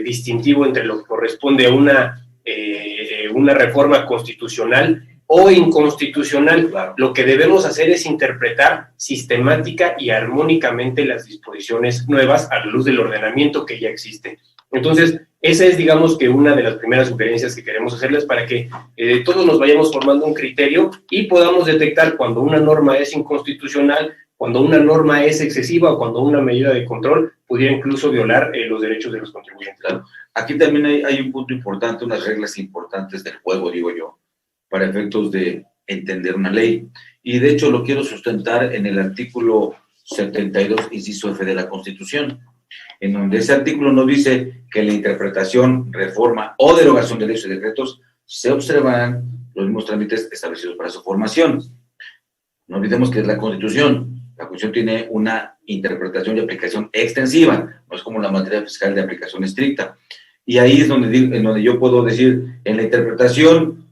distintivo entre lo que corresponde a una reforma constitucional o inconstitucional. Claro. Lo que debemos hacer es interpretar sistemática y armónicamente las disposiciones nuevas a la luz del ordenamiento que ya existe. Entonces, esa es, digamos, que una de las primeras sugerencias que queremos hacerles para que todos nos vayamos formando un criterio y podamos detectar cuando una norma es inconstitucional, cuando una norma es excesiva o cuando una medida de control pudiera incluso violar los derechos de los contribuyentes. Claro. Aquí también hay un punto importante, unas reglas importantes del juego, digo yo, para efectos de entender una ley. Y de hecho lo quiero sustentar en el artículo 72, inciso F de la Constitución, en donde ese artículo nos dice que en la interpretación, reforma o derogación de leyes y decretos se observarán los mismos trámites establecidos para su formación. No olvidemos que es la Constitución. La Constitución tiene una interpretación y aplicación extensiva, no es como la materia fiscal de aplicación estricta. Y ahí es donde yo puedo decir, en la interpretación,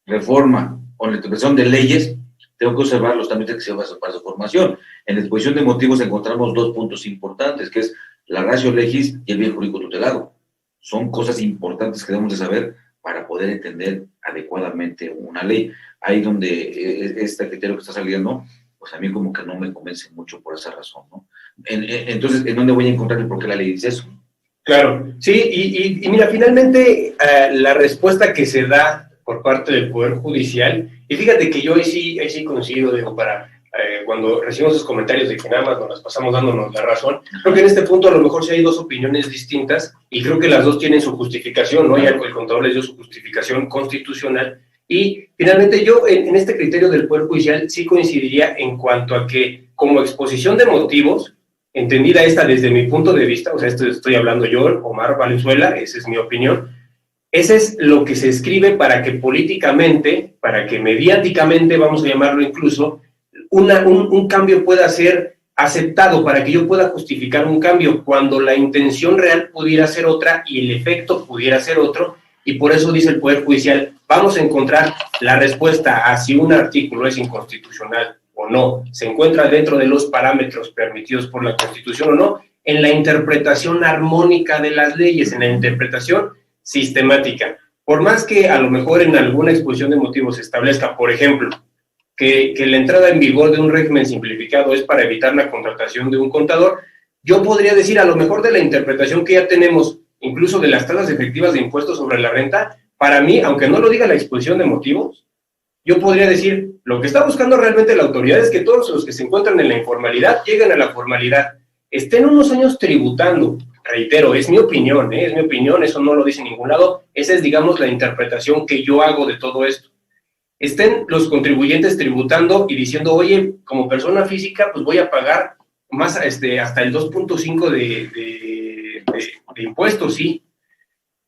reforma o en la interpretación de leyes, tengo que observar los trámites que se hacen para su formación. En la exposición de motivos encontramos dos puntos importantes, que es la ratio legis y el bien jurídico tutelado. Son cosas importantes que debemos de saber para poder entender adecuadamente una ley. Ahí donde este criterio que está saliendo, pues a mí como que no me convence mucho por esa razón, ¿no? Entonces, ¿en dónde voy a encontrar y por qué la ley dice eso? Claro, sí, y mira, finalmente la respuesta que se da por parte del Poder Judicial, y fíjate que yo ahí sí coincido, digo, cuando recibimos esos comentarios de que nada más nos las pasamos dándonos la razón, creo que en este punto a lo mejor sí hay dos opiniones distintas, y creo que las dos tienen su justificación, ¿no? Ya el contador les dio su justificación constitucional, y finalmente yo en este criterio del Poder Judicial sí coincidiría en cuanto a que como exposición de motivos, entendida esta desde mi punto de vista, o sea, esto estoy hablando yo, Omar Valenzuela, esa es mi opinión, ese es lo que se escribe para que políticamente, para que mediáticamente, vamos a llamarlo incluso, un cambio pueda ser aceptado, para que yo pueda justificar un cambio, cuando la intención real pudiera ser otra y el efecto pudiera ser otro, y por eso dice el Poder Judicial, vamos a encontrar la respuesta a si un artículo es inconstitucional o no, se encuentra dentro de los parámetros permitidos por la Constitución o no, en la interpretación armónica de las leyes, en la interpretación sistemática. Por más que a lo mejor en alguna exposición de motivos se establezca, por ejemplo, que la entrada en vigor de un régimen simplificado es para evitar la contratación de un contador, yo podría decir a lo mejor de la interpretación que ya tenemos, incluso de las tasas efectivas de impuestos sobre la renta, para mí, aunque no lo diga la exposición de motivos, yo podría decir, lo que está buscando realmente la autoridad es que todos los que se encuentran en la informalidad lleguen a la formalidad, estén unos años tributando. Reitero, es mi opinión, eso no lo dice en ningún lado, esa es, digamos, la interpretación que yo hago de todo esto. estén los contribuyentes tributando y diciendo, oye, como persona física, pues voy a pagar más hasta el 2.5 de impuestos, sí.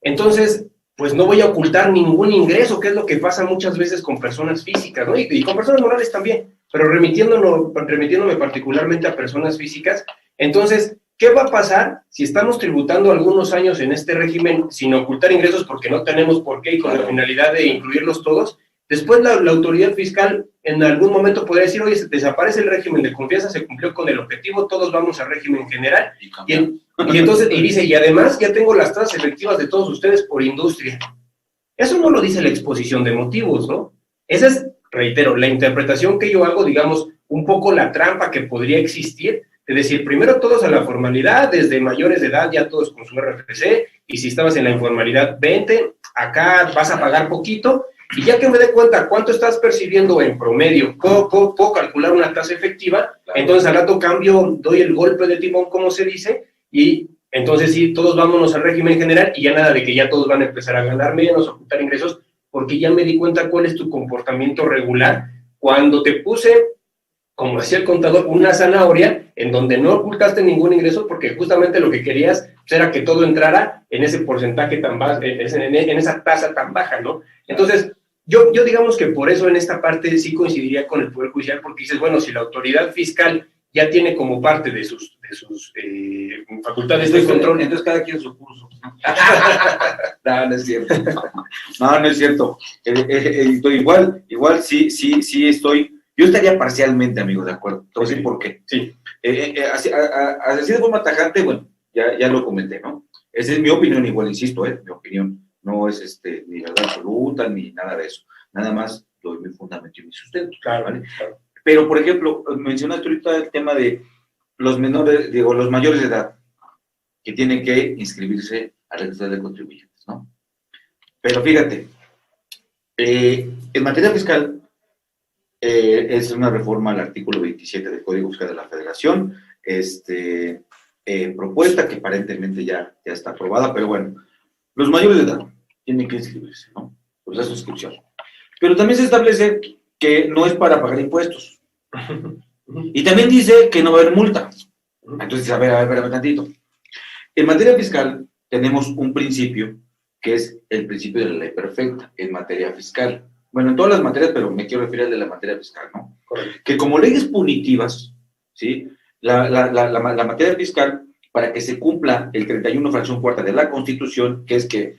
Entonces, pues no voy a ocultar ningún ingreso, que es lo que pasa muchas veces con personas físicas, ¿no? Y con personas morales también, pero remitiéndome particularmente a personas físicas. Entonces, ¿qué va a pasar si estamos tributando algunos años en este régimen sin ocultar ingresos porque no tenemos por qué y con la finalidad de incluirlos todos? Después la autoridad fiscal en algún momento podría decir, oye, se desaparece el régimen de confianza, se cumplió con el objetivo, todos vamos al régimen general. Y entonces, y dice, y además ya tengo las tasas efectivas de todos ustedes por industria. Eso no lo dice la exposición de motivos, ¿no? Esa es, reitero, la interpretación que yo hago, digamos, un poco la trampa que podría existir, de decir, primero todos a la formalidad, desde mayores de edad ya todos con su RFC, y si estabas en la informalidad, vente, acá vas a pagar poquito, y ya que me dé cuenta cuánto estás percibiendo en promedio, puedo calcular una tasa efectiva, claro. Entonces al rato cambio, doy el golpe de timón, como se dice, y entonces sí, todos vámonos al régimen general y ya nada de que ya todos van a empezar a ganar menos, a ocultar ingresos, porque ya me di cuenta cuál es tu comportamiento regular. Cuando te puse, como decía el contador, una zanahoria en donde no ocultaste ningún ingreso porque justamente lo que querías era que todo entrara en ese porcentaje tan bajo, en esa tasa tan baja, ¿no? Entonces, yo digamos que por eso en esta parte sí coincidiría con el Poder Judicial, porque dices, bueno, si la autoridad fiscal ya tiene como parte de sus facultades de control. Entonces cada quien su curso. No es cierto. No es cierto. Igual sí estoy. Yo estaría parcialmente, amigo, de acuerdo. Te voy a decir por qué. Sí. Así de forma tajante, bueno, ya lo comenté, ¿no? Esa es mi opinión, igual insisto, mi opinión. No es ni verdad absoluta ni nada de eso. Nada más doy mi fundamento y mi sustento. Claro, ¿vale? Claro. Pero, por ejemplo, mencionaste ahorita el tema de los los mayores de edad que tienen que inscribirse al registro de contribuyentes, ¿no? Pero fíjate, en materia fiscal es una reforma al artículo 27 del Código Fiscal de la Federación, propuesta que aparentemente ya está aprobada, pero bueno, los mayores de edad tienen que inscribirse, ¿no? Pues la suscripción. Pero también se establece que no es para pagar impuestos. Y también dice que no va a haber multa. Entonces, a ver, tantito. En materia fiscal tenemos un principio que es el principio de la ley perfecta en materia fiscal. Bueno, en todas las materias, pero me quiero referir al de la materia fiscal, ¿no? Correcto. Que como leyes punitivas, ¿sí? La materia fiscal, para que se cumpla el 31 fracción cuarta de la Constitución, que es que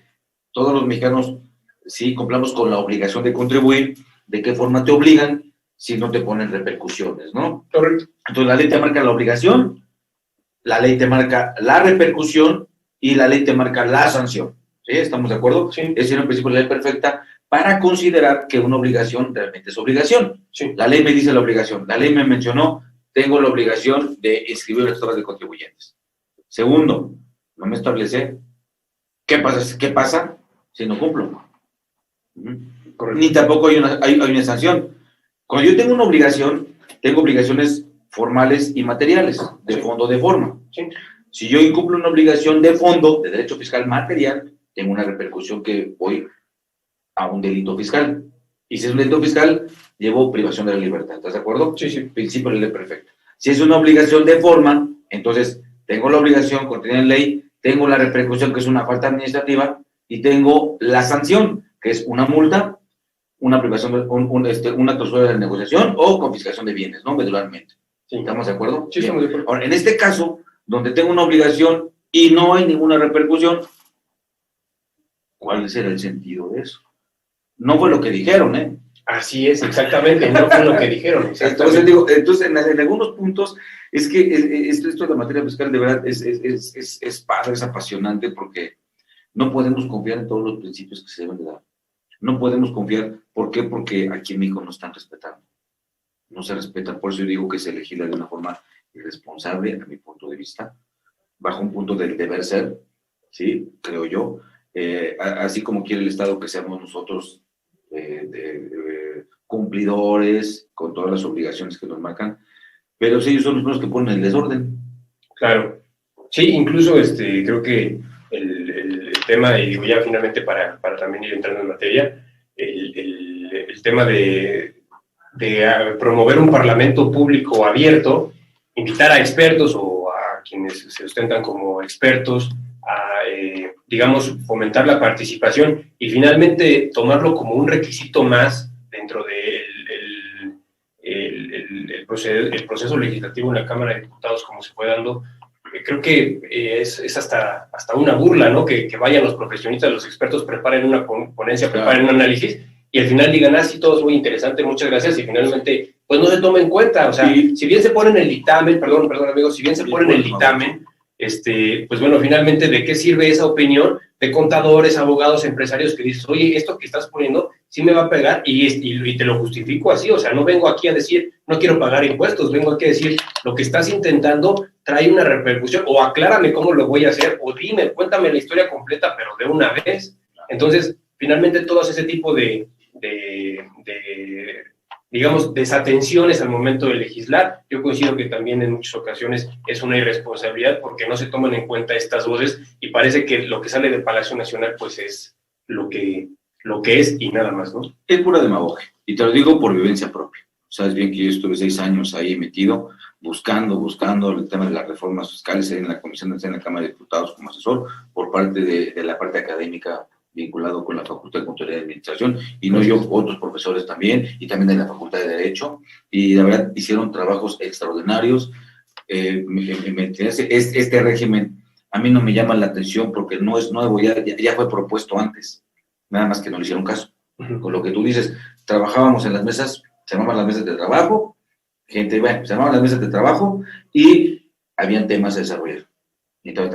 todos los mexicanos, sí, cumplamos con la obligación de contribuir, ¿de qué forma te obligan? Si no te ponen repercusiones, ¿no? Correcto. Entonces la ley te marca la obligación, la ley te marca la repercusión y la ley te marca la sanción. ¿Sí? ¿Estamos de acuerdo? Sí. Ese es el principio de la ley perfecta para considerar que una obligación realmente es obligación. Sí. La ley me dice la obligación. La ley me mencionó, tengo la obligación de inscribir las tablas de contribuyentes. Segundo, no me establece qué pasa si no cumplo. Correcto. Ni tampoco hay una sanción. Cuando yo tengo una obligación, tengo obligaciones formales y materiales, de fondo o de forma. Sí. Si yo incumplo una obligación de fondo, de derecho fiscal material, tengo una repercusión que voy a un delito fiscal. Y si es un delito fiscal, llevo privación de la libertad. ¿Estás de acuerdo? Sí, sí. Principio de la ley perfecta. Si es una obligación de forma, entonces tengo la obligación contenida en ley, tengo la repercusión, que es una falta administrativa, y tengo la sanción, que es una multa, una privación, una clausura de negociación o confiscación de bienes, ¿no? Medularmente. Sí. ¿Estamos de acuerdo? Sí, estamos de acuerdo. Ahora, en este caso, donde tengo una obligación y no hay ninguna repercusión, ¿cuál será el sentido de eso? No fue lo que dijeron, ¿eh? Así es, exactamente, no fue lo que dijeron. Entonces, en algunos puntos, es que esto de la materia fiscal de verdad es padre, es apasionante, porque no podemos confiar en todos los principios que se deben de dar. No podemos confiar. ¿Por qué? Porque aquí en México no están respetando. No se respetan. Por eso yo digo que se legisla de una forma irresponsable, a mi punto de vista, bajo un punto del deber ser, ¿sí? Creo yo. Así como quiere el Estado que seamos nosotros cumplidores con todas las obligaciones que nos marcan, pero sí, ellos son los que ponen el desorden. Claro. Sí, incluso creo que el tema, y digo ya finalmente para también ir entrando en materia, el tema de promover un parlamento público abierto, invitar a expertos o a quienes se ostentan como expertos, a, digamos, fomentar la participación y finalmente tomarlo como un requisito más dentro del el proceso legislativo en la Cámara de Diputados, como se fue dando. Creo que es hasta una burla, ¿no? Que vayan los profesionistas, los expertos, preparen una ponencia, preparen un análisis y al final digan, sí, todo es muy interesante, muchas gracias, y finalmente, pues no se toma en cuenta. O sea, si bien se pone en el dictamen, perdón amigos, si bien se pone en el dictamen, pues bueno, finalmente, ¿de qué sirve esa opinión de contadores, abogados, empresarios que dices, oye, esto que estás poniendo sí me va a pegar y te lo justifico así? O sea, no vengo aquí a decir, no quiero pagar impuestos, vengo aquí a decir, lo que estás intentando trae una repercusión, o aclárame cómo lo voy a hacer, o dime, cuéntame la historia completa, pero de una vez. Entonces, finalmente, todos ese tipo de digamos, desatenciones al momento de legislar, yo considero que también en muchas ocasiones es una irresponsabilidad porque no se toman en cuenta estas voces y parece que lo que sale del Palacio Nacional pues es lo que es y nada más, ¿no? Es pura demagogia, y te lo digo por vivencia propia. Sabes bien que yo estuve 6 años ahí metido, buscando el tema de las reformas fiscales en la Comisión en la Cámara de Diputados como asesor por parte de la parte académica vinculado con la Facultad de Contaduría y Administración, y no yo, otros profesores también, y también de la Facultad de Derecho, y la verdad hicieron trabajos extraordinarios. Este régimen a mí no me llama la atención porque no es nuevo, ya fue propuesto antes, nada más que no le hicieron caso. Con lo que tú dices, trabajábamos en las mesas, se llamaban las mesas de trabajo, se llamaban las mesas de trabajo y habían temas a desarrollar. Y todo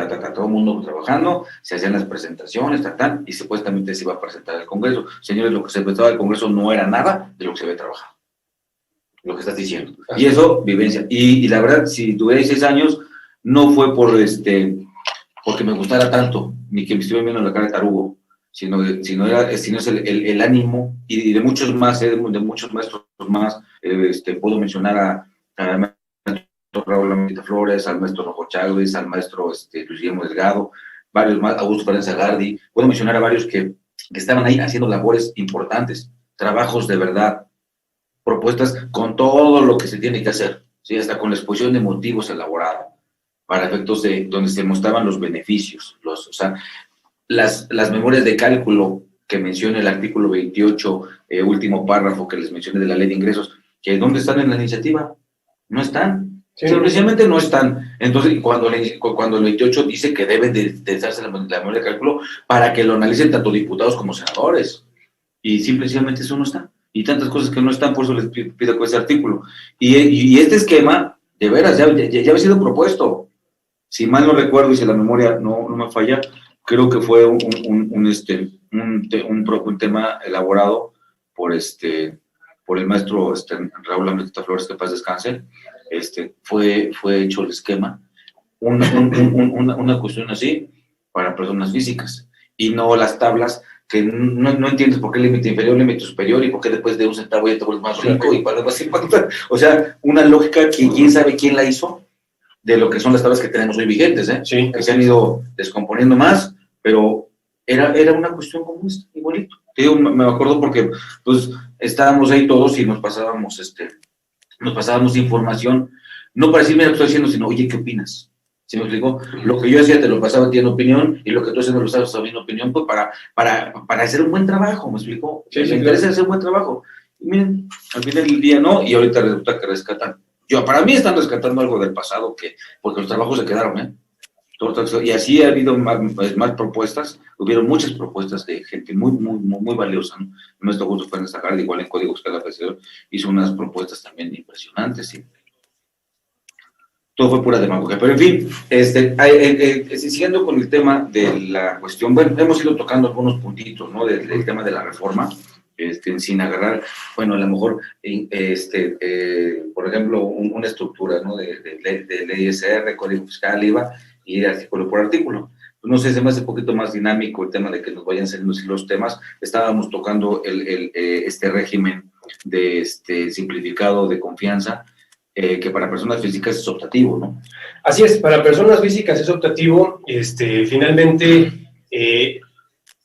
el mundo trabajando, se hacían las presentaciones, y supuestamente se iba a presentar al Congreso. Señores, lo que se presentaba al Congreso no era nada de lo que se había trabajado, lo que estás diciendo. Y eso, vivencia. Y la verdad, si tuviera 6 años, no fue porque me gustara tanto, ni que me estuviera viendo la cara de tarugo, sino es el ánimo, y de muchos más, de muchos maestros más, puedo mencionar a Raúl Flores, al maestro Rojo Chávez, al maestro Luis Guillermo Delgado, varios más, Augusto Ferencia Gardi, puedo mencionar a varios que estaban ahí haciendo labores importantes, trabajos de verdad, propuestas con todo lo que se tiene que hacer, ¿sí? Hasta con la exposición de motivos elaborada, para efectos de donde se mostraban los beneficios, las memorias de cálculo que menciona el artículo 28, último párrafo que les mencioné de la ley de ingresos, que ¿dónde están en la iniciativa? No están. Sí, simplemente no están. Entonces, cuando el 28 dice que deben de darse la memoria de cálculo para que lo analicen tanto diputados como senadores, y simplemente eso no está. Y tantas cosas que no están, por eso les pido con ese artículo. Y este esquema, de veras, ya había sido propuesto. Si mal no recuerdo y si la memoria no me falla, creo que fue un tema elaborado por el maestro Raúl América Flores, que paz descanse. Fue hecho el esquema, una cuestión así para personas físicas, y no las tablas que no entiendes por qué límite inferior, límite superior, y por qué después de un centavo ya te vuelves más rico, y para más impactar. O sea, una lógica que quién sabe quién la hizo, de lo que son las tablas que tenemos hoy vigentes, sí, que se han ido descomponiendo más, pero era una cuestión como esta, igualito. Te digo, me acuerdo porque pues estábamos ahí todos y nos pasábamos información, no para decirme lo que estoy haciendo, sino, oye, ¿qué opinas? ¿Sí me explico? Lo que yo hacía te lo pasaba a ti en opinión, y lo que tú haciendo lo estabas a en opinión, pues para hacer un buen trabajo, ¿me explico? Sí, me interesa hacer un buen trabajo. Y miren, al final del día no, y ahorita resulta que rescatan. Para mí están rescatando algo del pasado, porque los trabajos se quedaron, y así ha habido más propuestas, hubieron muchas propuestas de gente muy, muy, muy, muy valiosa, ¿no? Nuestro Augusto Ferencia Gardi, igual en Código Fiscal Apreciador, hizo unas propuestas también impresionantes, y todo fue pura demagogia. Pero en fin, siguiendo con el tema de la cuestión, bueno, hemos ido tocando algunos puntitos, ¿no? Del tema de la reforma, sin agarrar, bueno, a lo mejor, por ejemplo, una estructura, ¿no? De ley ISR, Código Fiscal, IVA, y artículo por artículo. No sé, se me hace un poquito más dinámico el tema de que nos vayan saliendo los temas. Estábamos tocando este régimen de simplificado de confianza, que para personas físicas es optativo, ¿no? Así es, para personas físicas es optativo. Finalmente,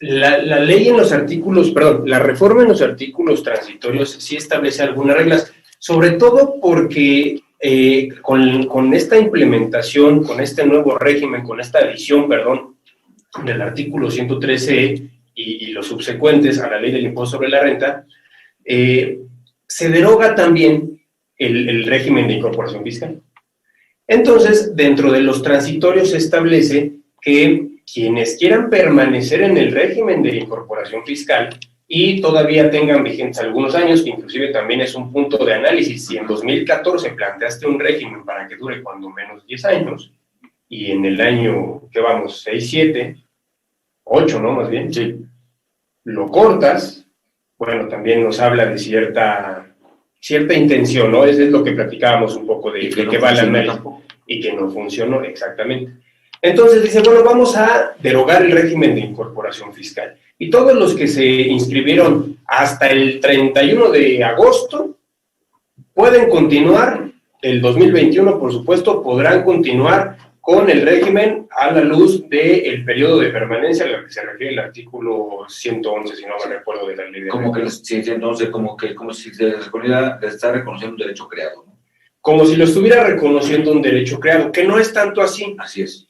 La ley en los artículos, perdón, la reforma en los artículos transitorios sí establece algunas reglas, sobre todo porque con esta implementación, con este nuevo régimen, con esta adición, perdón, del artículo 113 y los subsecuentes a la ley del impuesto sobre la renta, se deroga también el régimen de incorporación fiscal. Entonces, dentro de los transitorios se establece que quienes quieran permanecer en el régimen de incorporación fiscal y todavía tengan vigentes algunos años, que inclusive también es un punto de análisis, si en 2014 planteaste un régimen para que dure cuando menos 10 años, y en el año, ¿qué vamos? 6, 7, 8, ¿no? Más bien, sí. Lo cortas, bueno, también nos habla de cierta intención, ¿no? Eso es lo que platicábamos un poco de que va el análisis y que no funcionó exactamente. Entonces dice, bueno, vamos a derogar el régimen de incorporación fiscal. Y todos los que se inscribieron hasta el 31 de agosto pueden continuar, el 2021, por supuesto, podrán continuar con el régimen a la luz del periodo de permanencia a lo que se refiere el artículo 111, si no me recuerdo de la ley de... Como que, sí, entonces, como si se está reconociendo un derecho creado, ¿no? Como si lo estuviera reconociendo un derecho creado, que no es tanto así. Así es.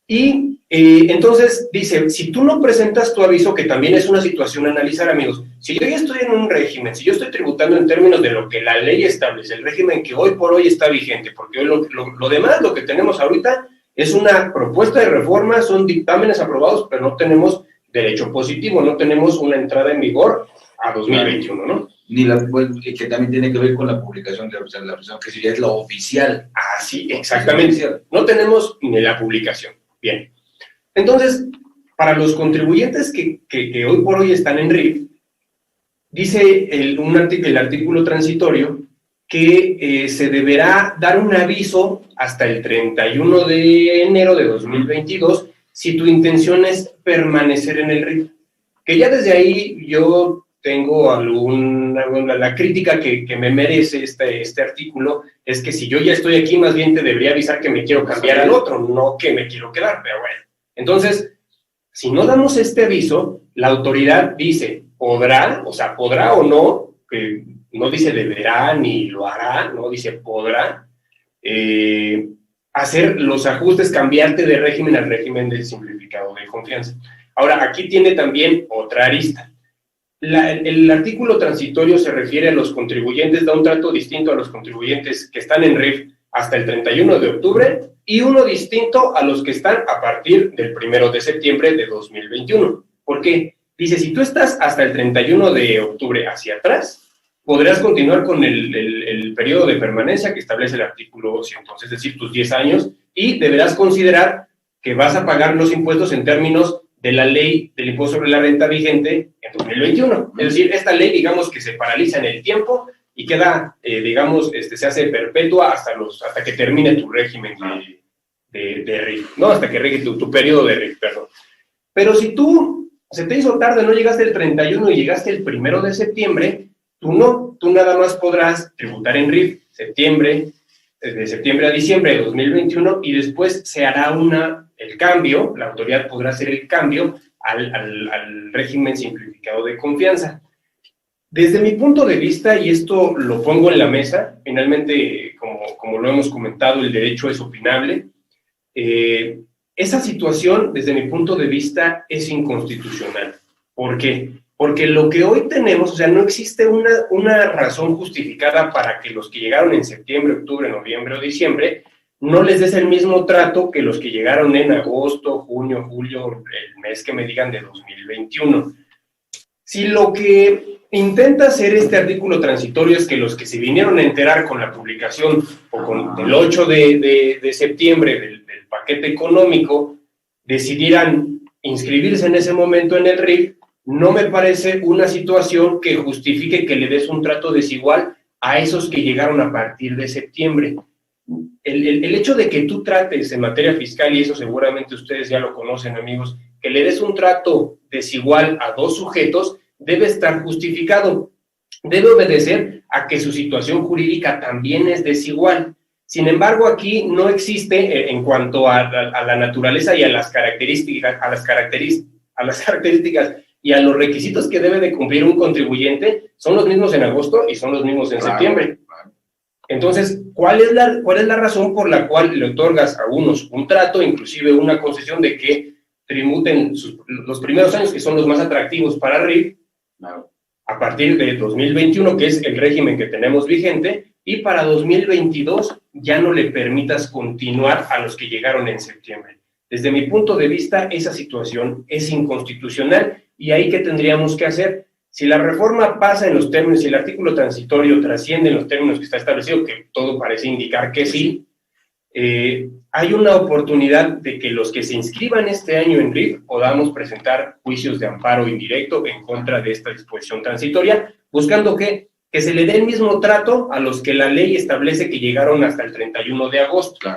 Y entonces dice, si tú no presentas tu aviso, que también es una situación a analizar, amigos, si yo ya estoy en un régimen, si yo estoy tributando en términos de lo que la ley establece, el régimen que hoy por hoy está vigente, porque hoy lo demás, lo que tenemos ahorita, es una propuesta de reforma, son dictámenes aprobados, pero no tenemos derecho positivo, no tenemos una entrada en vigor a 2021, ¿no? Ni que también tiene que ver con la publicación de la versión, que sería la oficial. Ah, sí, exactamente. No tenemos ni la publicación. Bien. Entonces, para los contribuyentes que hoy por hoy están en RIF, dice el artículo transitorio que se deberá dar un aviso hasta el 31 de enero de 2022 si tu intención es permanecer en el RIF. Que ya desde ahí yo tengo la crítica que me merece este artículo es que si yo ya estoy aquí, más bien te debería avisar que me quiero cambiar al otro, no que me quiero quedar, pero bueno. Entonces, si no damos este aviso, la autoridad dice, podrá o no, que no dice deberá ni lo hará, no dice podrá, hacer los ajustes, cambiarte de régimen al régimen de simplificado de confianza. Ahora, aquí tiene también otra arista. El artículo transitorio se refiere a los contribuyentes, da un trato distinto a los contribuyentes que están en RIF hasta el 31 de octubre y uno distinto a los que están a partir del 1 de septiembre de 2021. ¿Por qué? Dice, si tú estás hasta el 31 de octubre hacia atrás, podrás continuar con el periodo de permanencia que establece el artículo 111, es decir, tus 10 años, y deberás considerar que vas a pagar los impuestos en términos de la ley del impuesto sobre la renta vigente en 2021. Es decir, esta ley, digamos, que se paraliza en el tiempo y queda, se hace perpetua hasta que termine tu régimen de RIF, ¿no? Hasta que regue tu periodo de RIF, perdón. Pero si tú se te hizo tarde, no llegaste el 31 y llegaste el 1 de septiembre, tú nada más podrás tributar en RIF de septiembre a diciembre de 2021 y después se hará el cambio, la autoridad podrá hacer el cambio al régimen simplificado de confianza. Desde mi punto de vista, y esto lo pongo en la mesa, finalmente, como lo hemos comentado, el derecho es opinable, esa situación, desde mi punto de vista, es inconstitucional. ¿Por qué? Porque lo que hoy tenemos, o sea, no existe una razón justificada para que los que llegaron en septiembre, octubre, noviembre o diciembre no les des el mismo trato que los que llegaron en agosto, junio, julio, el mes que me digan de 2021. Si lo que intenta hacer este artículo transitorio es que los que se vinieron a enterar con la publicación o con el 8 de septiembre del paquete económico decidieran inscribirse en ese momento en el RIF, no me parece una situación que justifique que le des un trato desigual a esos que llegaron a partir de septiembre. El hecho de que tú trates en materia fiscal, y eso seguramente ustedes ya lo conocen, amigos, que le des un trato desigual a dos sujetos, debe estar justificado. Debe obedecer a que su situación jurídica también es desigual. Sin embargo, aquí no existe, en cuanto a la naturaleza y a las características a las características y a los requisitos que debe de cumplir un contribuyente son los mismos en agosto y son los mismos en septiembre. Entonces, ¿cuál es la razón por la cual le otorgas a unos un trato, inclusive una concesión de que tributen los primeros años, que son los más atractivos para RIF, a partir de 2021, que es el régimen que tenemos vigente, y para 2022 ya no le permitas continuar a los que llegaron en septiembre? Desde mi punto de vista, esa situación es inconstitucional, y ahí ¿qué tendríamos que hacer? Si la reforma pasa en los términos, si el artículo transitorio trasciende en los términos que está establecido, que todo parece indicar que sí, hay una oportunidad de que los que se inscriban este año en RIF podamos presentar juicios de amparo indirecto en contra de esta disposición transitoria, buscando que se le dé el mismo trato a los que la ley establece que llegaron hasta el 31 de agosto,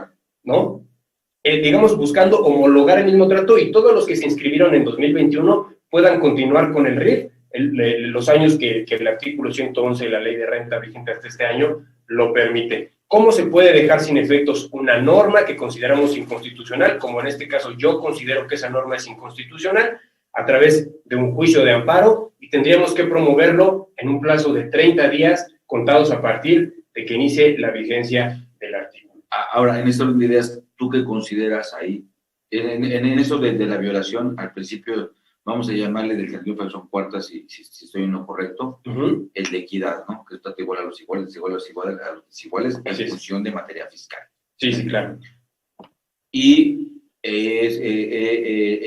¿no? Digamos, buscando homologar el mismo trato y todos los que se inscribieron en 2021 puedan continuar con el RIF los años que el artículo 111 de la ley de renta vigente hasta este año lo permite. ¿Cómo se puede dejar sin efectos una norma que consideramos inconstitucional? Como en este caso yo considero que esa norma es inconstitucional, a través de un juicio de amparo, y tendríamos que promoverlo en un plazo de 30 días contados a partir de que inicie la vigencia del artículo. Ahora, en estas ideas, ¿tú qué consideras ahí? En eso de la violación, al principio, vamos a llamarle del sentido de fracción cuarta, si estoy en lo correcto, el de equidad, ¿no? Que trata igual a los iguales, igual a los iguales, a los desiguales, en función de materia fiscal. Sí, claro. Y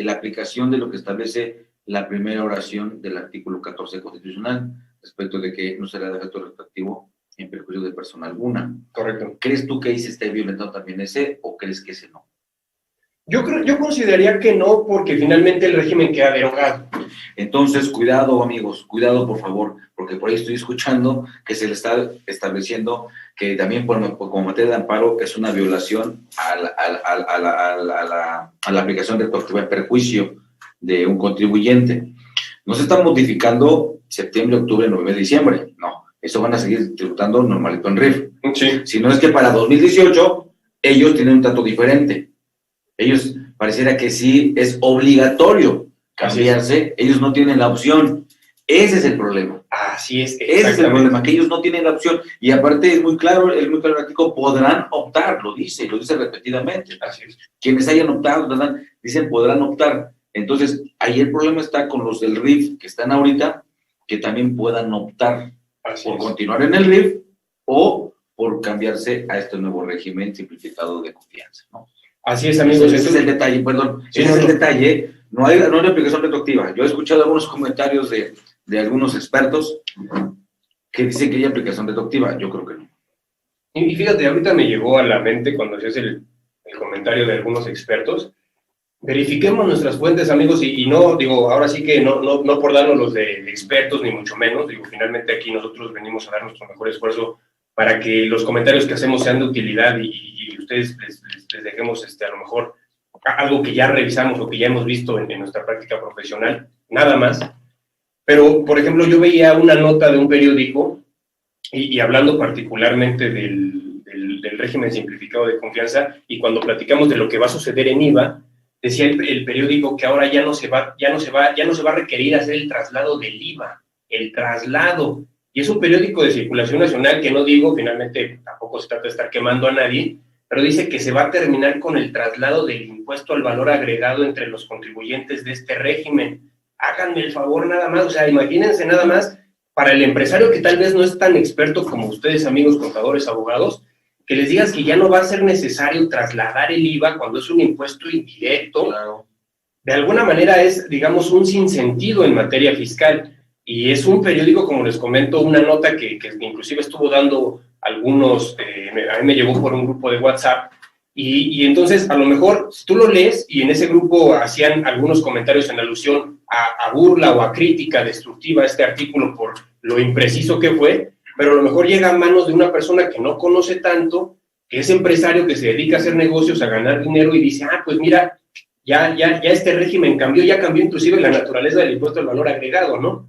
la aplicación de lo que establece la primera oración del artículo 14 constitucional, respecto de que no será de efecto retroactivo en perjuicio de persona alguna. Correcto. ¿Crees tú que ahí se esté violentando también ese, o crees que ese no? Yo consideraría que no, porque finalmente el régimen queda derogado. Entonces, cuidado, amigos, cuidado, por favor, porque por ahí estoy escuchando que se le está estableciendo que también como materia de amparo es una violación a la aplicación retroactiva de perjuicio de un contribuyente. No se está modificando septiembre, octubre, noviembre, diciembre, no. Eso van a seguir tributando normalito en RIF. Sí. Si no es que para 2018 ellos tienen un trato diferente. Ellos pareciera que sí es obligatorio cambiarse, ellos no tienen la opción. Ese es el problema. Así es. Ese es el problema, que ellos no tienen la opción. Y aparte es muy claro el artículo, podrán optar, lo dice repetidamente. Así es. Quienes hayan optado, dicen podrán optar. Entonces, ahí el problema está con los del RIF que están ahorita, que también puedan optar por continuar en el RIF o por cambiarse a este nuevo régimen simplificado de confianza, ¿no? Así es, amigos. Ese es el detalle, perdón. Sí, ese es el detalle. No hay aplicación retroactiva. Yo he escuchado algunos comentarios de algunos expertos que dicen que hay aplicación retroactiva. Yo creo que no. Y fíjate, ahorita me llegó a la mente cuando hacías el comentario de algunos expertos. Verifiquemos nuestras fuentes, amigos, y no, digo, ahora sí que no por darnos los de expertos, ni mucho menos. Digo, finalmente aquí nosotros venimos a dar nuestro mejor esfuerzo para que los comentarios que hacemos sean de utilidad y ustedes les dejemos a lo mejor algo que ya revisamos o que ya hemos visto en nuestra práctica profesional, nada más. Pero, por ejemplo, yo veía una nota de un periódico y hablando particularmente del régimen simplificado de confianza, y cuando platicamos de lo que va a suceder en IVA, decía el periódico que ahora ya no se va a requerir hacer el traslado del IVA, el traslado. Y es un periódico de circulación nacional que no digo, finalmente tampoco se trata de estar quemando a nadie, pero dice que se va a terminar con el traslado del impuesto al valor agregado entre los contribuyentes de este régimen. Háganme el favor nada más, o sea, imagínense nada más, para el empresario que tal vez no es tan experto como ustedes, amigos contadores, abogados, que les digas que ya no va a ser necesario trasladar el IVA cuando es un impuesto indirecto. Claro. De alguna manera es, digamos, un sinsentido en materia fiscal. Y es un periódico, como les comento, una nota que inclusive estuvo dando algunos, a mí me llegó por un grupo de WhatsApp, y entonces a lo mejor si tú lo lees y en ese grupo hacían algunos comentarios en alusión a burla o a crítica destructiva a este artículo por lo impreciso que fue, pero a lo mejor llega a manos de una persona que no conoce tanto, que es empresario, que se dedica a hacer negocios, a ganar dinero y dice, pues mira, ya este régimen cambió, ya cambió inclusive la naturaleza del impuesto al valor agregado, ¿no?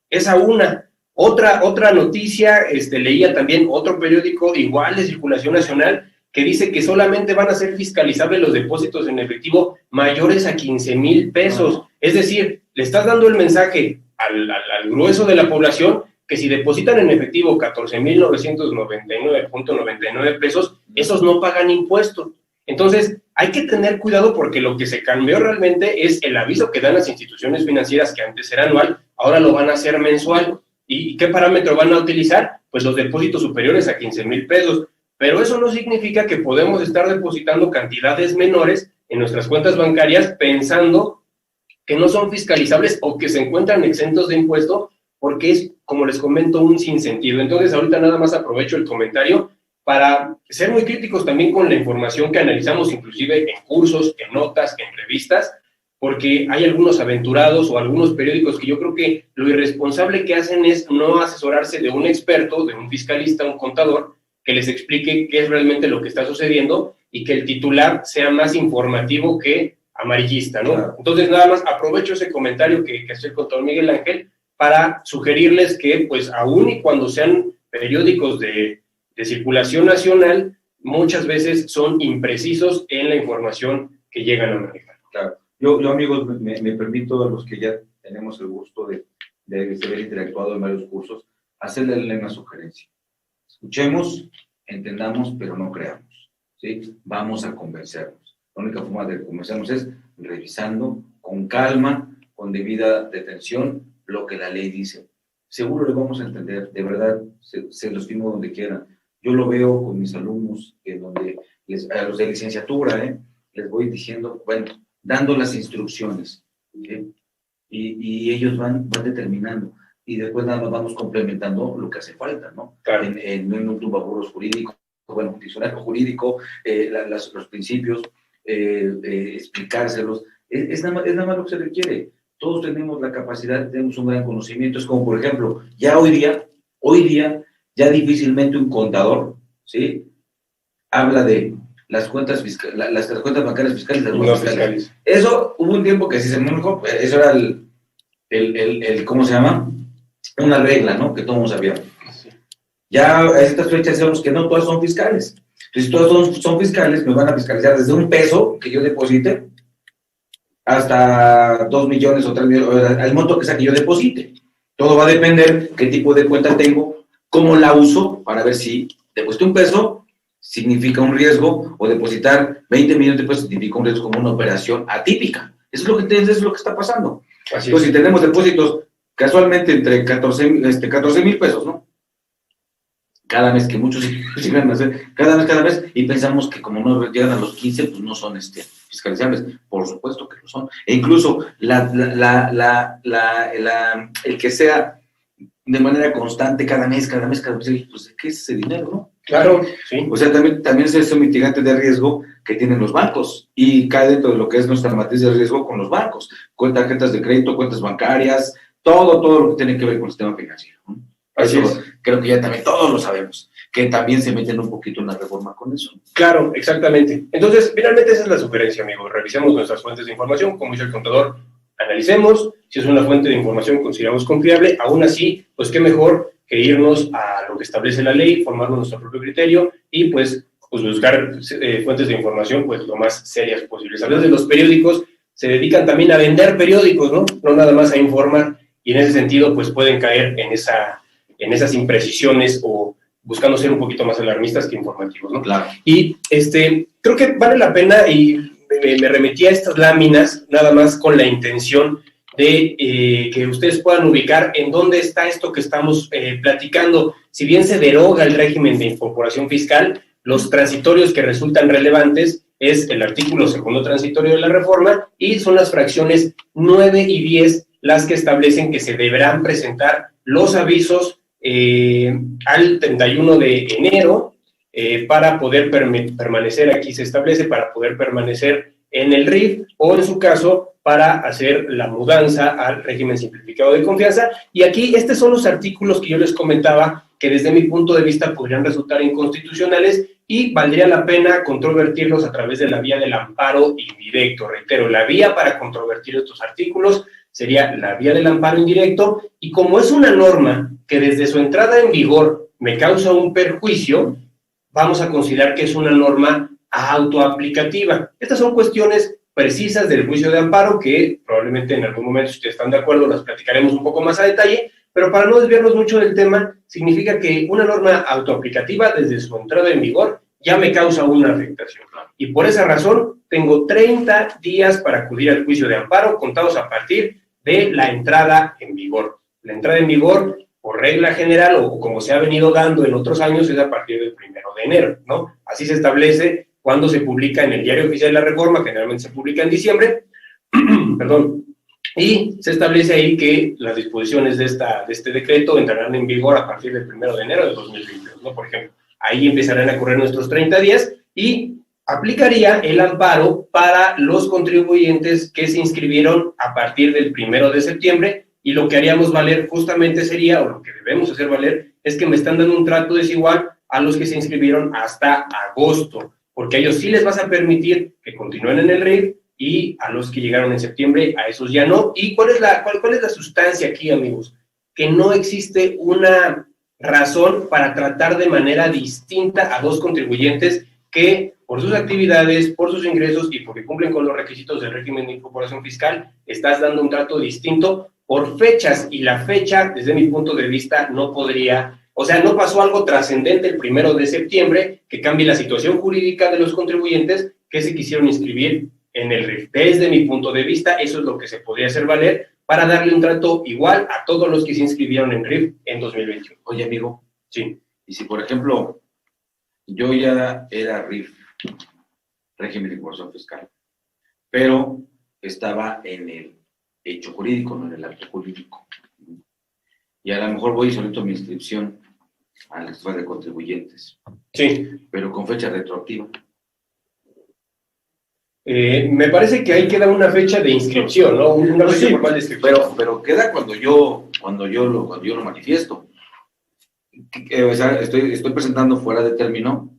Esa una. Otra noticia, leía también otro periódico igual de circulación nacional que dice que solamente van a ser fiscalizables los depósitos en efectivo mayores a 15,000 pesos. Es decir, le estás dando el mensaje al grueso de la población que si depositan en efectivo 14,999.99 pesos, esos no pagan impuestos. Entonces, hay que tener cuidado porque lo que se cambió realmente es el aviso que dan las instituciones financieras, que antes era anual, ahora lo van a hacer mensual. ¿Y qué parámetro van a utilizar? Pues los depósitos superiores a 15,000 pesos. Pero eso no significa que podemos estar depositando cantidades menores en nuestras cuentas bancarias pensando que no son fiscalizables o que se encuentran exentos de impuesto, porque es, como les comento, un sinsentido. Entonces, ahorita nada más aprovecho el comentario para ser muy críticos también con la información que analizamos, inclusive en cursos, en notas, en revistas, porque hay algunos aventurados o algunos periódicos que yo creo que lo irresponsable que hacen es no asesorarse de un experto, de un fiscalista, un contador, que les explique qué es realmente lo que está sucediendo y que el titular sea más informativo que amarillista, ¿no? Claro. Entonces, nada más aprovecho ese comentario que hace el contador Miguel Ángel para sugerirles que, pues, aún y cuando sean periódicos de circulación nacional, muchas veces son imprecisos en la información que llegan a manejar. Claro. Yo amigos, me permito a los que ya tenemos el gusto de haber interactuado en varios cursos, hacerle una sugerencia. Escuchemos, entendamos, pero no creamos, ¿sí? Vamos a convencernos. La única forma de convencernos es revisando con calma, con debida detención, lo que la ley dice. Seguro le vamos a entender, de verdad, se los firmo donde quieran. Yo lo veo con mis alumnos, donde a los de licenciatura, les voy diciendo, bueno, dando las instrucciones, ¿sí? Y ellos van determinando, y después nada más vamos complementando lo que hace falta, ¿no? Claro. En un tubaburos jurídico, bueno, un diccionario jurídico, los principios, explicárselos, es nada más lo que se requiere. Todos tenemos la capacidad, tenemos un gran conocimiento. Es como, por ejemplo, ya hoy día, ya difícilmente un contador, ¿sí?, habla de las cuentas fiscales, las cuentas bancarias fiscales, las cuentas fiscales. Eso hubo un tiempo que sí se manejó, eso era el ¿cómo se llama? Una regla, ¿no?, que todos sabíamos. Sí. Ya a estas fechas sabemos que no todas son fiscales. Entonces, si todas son fiscales, me van a fiscalizar desde un peso que yo deposite hasta 2 millones o 3 millones, al monto que sea que yo deposite. Todo va a depender qué tipo de cuenta tengo, cómo la uso, para ver si deposité un peso, significa un riesgo, o depositar 20 millones de pesos significa un riesgo, como una operación atípica. Eso es lo que está pasando. Así Entonces, si tenemos depósitos casualmente entre 14,000 pesos, ¿no?, cada mes, que muchos llegan a hacer, cada mes, y pensamos que como no llegan a los 15, pues no son fiscalizables. Por supuesto que lo son. E incluso el que sea de manera constante cada mes, pues ¿qué es ese dinero, no? Claro, sí. O sea, también es ese mitigante de riesgo que tienen los bancos, y cae dentro de lo que es nuestra matriz de riesgo con los bancos, con tarjetas de crédito, cuentas bancarias, todo lo que tiene que ver con el sistema financiero, ¿no? Así es. Creo que ya también todos lo sabemos, que también se meten un poquito en la reforma con eso. Claro, exactamente. Entonces, finalmente esa es la sugerencia, amigo. Revisemos nuestras fuentes de información, como dice el contador, analicemos, si es una fuente de información que consideramos confiable, aún así, pues qué mejor que irnos a lo que establece la ley, formarnos nuestro propio criterio y pues buscar fuentes de información pues lo más serias posibles. A veces los periódicos se dedican también a vender periódicos, ¿no? No nada más a informar, y en ese sentido pues pueden caer en esas imprecisiones o buscando ser un poquito más alarmistas que informativos, ¿no? Claro. Y creo que vale la pena, y me remetí a estas láminas nada más con la intención de que ustedes puedan ubicar en dónde está esto que estamos platicando. Si bien se deroga el régimen de incorporación fiscal, los transitorios que resultan relevantes es el artículo 2º transitorio de la reforma, y son las fracciones 9 y 10 las que establecen que se deberán presentar los avisos al 31 de enero para poder permanecer, aquí se establece, para poder permanecer en el RIF, o en su caso, para hacer la mudanza al régimen simplificado de confianza. Y aquí, estos son los artículos que yo les comentaba, que desde mi punto de vista podrían resultar inconstitucionales, y valdría la pena controvertirlos a través de la vía del amparo indirecto. Reitero, la vía para controvertir estos artículos sería la vía del amparo indirecto, y como es una norma que desde su entrada en vigor me causa un perjuicio, vamos a considerar que es una norma autoaplicativa. Estas son cuestiones precisas del juicio de amparo que probablemente en algún momento, si ustedes están de acuerdo, las platicaremos un poco más a detalle, pero para no desviarnos mucho del tema, significa que una norma autoaplicativa desde su entrada en vigor ya me causa una afectación. Y por esa razón tengo 30 días para acudir al juicio de amparo contados a partir de la entrada en vigor. La entrada en vigor, por regla general, o como se ha venido dando en otros años, es a partir del 1 de enero, ¿no? Así se establece cuando se publica en el Diario Oficial de la Reforma, generalmente se publica en diciembre, perdón, y se establece ahí que las disposiciones de este decreto entrarán en vigor a partir del 1 de enero de 2022, ¿no? Por ejemplo, ahí empezarán a correr nuestros 30 días y aplicaría el amparo para los contribuyentes que se inscribieron a partir del 1 de septiembre, y lo que haríamos valer justamente sería, o lo que debemos hacer valer, es que me están dando un trato desigual a los que se inscribieron hasta agosto, porque a ellos sí les vas a permitir que continúen en el RIF, y a los que llegaron en septiembre, a esos ya no. ¿Y cuál es la sustancia aquí, amigos? Que no existe una razón para tratar de manera distinta a dos contribuyentes que, por sus actividades, por sus ingresos y porque cumplen con los requisitos del régimen de incorporación fiscal, estás dando un trato distinto por fechas, y la fecha, desde mi punto de vista, no podría, o sea, no pasó algo trascendente el 1 de septiembre que cambie la situación jurídica de los contribuyentes que se quisieron inscribir en el RIF. Desde mi punto de vista, eso es lo que se podría hacer valer para darle un trato igual a todos los que se inscribieron en RIF en 2021. Oye, amigo, sí. Y si, por ejemplo, yo ya era RIF, régimen de incorporación fiscal, pero estaba en el hecho jurídico, no en el acto jurídico, y a lo mejor voy y solicito mi inscripción al registro de contribuyentes, sí, pero con fecha retroactiva. Me parece que ahí queda una fecha de inscripción, ¿no? Una fecha formal de inscripción. Pero queda cuando yo lo manifiesto. O sea, estoy presentando fuera de término,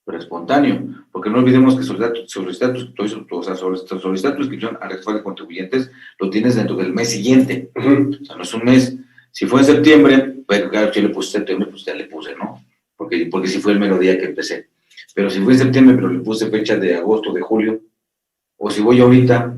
pero espontáneo, porque no olvidemos que solicitar tu inscripción al registro de contribuyentes lo tienes dentro del mes siguiente. O sea, no es un mes. Si fue en septiembre, bueno, claro, si yo le puse septiembre, pues ya le puse, ¿no? Porque sí fue el mero día que empecé. Pero si fue en septiembre, pero le puse fecha de agosto, de julio, o si voy ahorita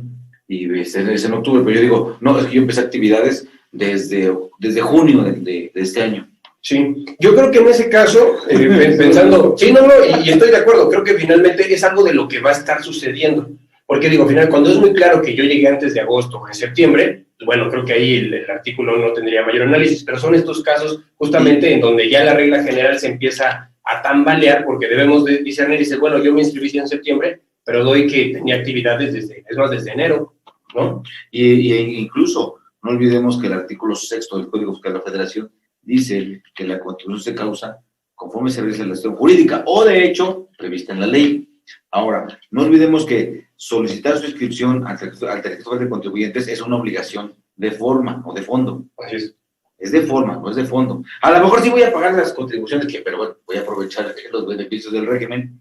y es en octubre, pero yo digo, no, es que yo empecé actividades desde junio de este año. Sí, yo creo que en ese caso, pensando, sí, no, y estoy de acuerdo, creo que finalmente es algo de lo que va a estar sucediendo, porque digo, al final, cuando es muy claro que yo llegué antes de agosto o en septiembre, bueno, creo que ahí el artículo no tendría mayor análisis, pero son estos casos justamente en donde ya la regla general se empieza a tambalear, porque debemos de discernir y decir, bueno, yo me inscribí en septiembre, pero doy que tenía actividades desde enero, ¿no? Y incluso, no olvidemos que el artículo 6 del Código Fiscal de la Federación dice que la contribución se causa conforme se realiza la gestión jurídica, o de hecho, prevista en la ley. Ahora, no olvidemos que solicitar su inscripción al registro de contribuyentes es una obligación de forma o de fondo. Así es. Es de forma, no es de fondo. A lo mejor sí voy a pagar las contribuciones, pero bueno, voy a aprovechar los beneficios del régimen.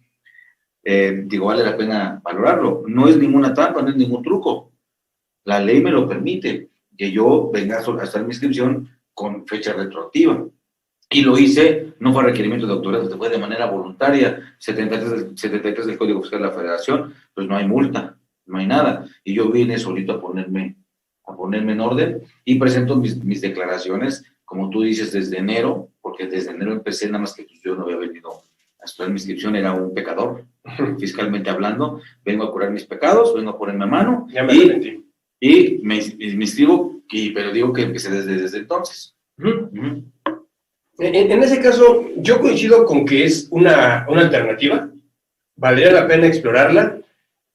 Vale la pena valorarlo. No es ninguna trampa, no es ningún truco. La ley me lo permite, que yo venga a hacer mi inscripción con fecha retroactiva. Y lo hice, no fue requerimiento de autoridad, fue de manera voluntaria, 73 del Código Fiscal de la Federación, pues no hay multa, no hay nada. Y yo vine solito a ponerme en orden y presento mis declaraciones, como tú dices, desde enero, porque desde enero empecé, nada más que pues, yo no había venido a estudiar mi inscripción, era un pecador, fiscalmente hablando, vengo a curar mis pecados, vengo a ponerme a mano, y me inscribo, pero digo que empecé desde entonces. En ese caso, yo coincido con que es una alternativa, valdría la pena explorarla.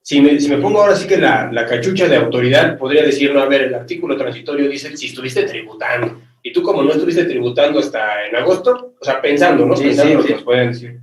Si me pongo ahora sí que la cachucha de autoridad, podría decir, no, a ver, el artículo transitorio dice si estuviste tributando, y tú como no estuviste tributando hasta en agosto, o sea, pensando, ¿no? Pensando lo que nos pueden decir,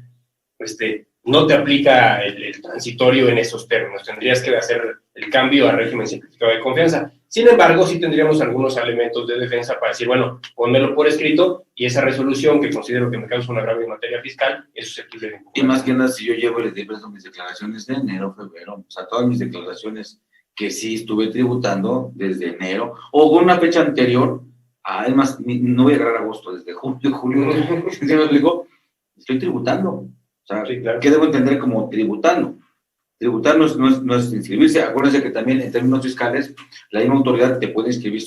no te aplica el transitorio en esos términos, tendrías que hacer el cambio a régimen simplificado de confianza. Sin embargo, sí tendríamos algunos elementos de defensa para decir, bueno, pónmelo por escrito y esa resolución que considero que me causa un agravio en materia fiscal es susceptible de impugnación. Y más que nada, si yo llevo y les presento mis declaraciones de enero, febrero, o sea, todas mis declaraciones que sí estuve tributando desde enero o con una fecha anterior, además, no voy a agarrar agosto, desde julio, ¿sí me explico? Estoy tributando. O sea, Sí, claro. ¿qué debo entender como tributando? Tributar no es inscribirse. Acuérdense que también en términos fiscales, la misma autoridad te puede inscribir.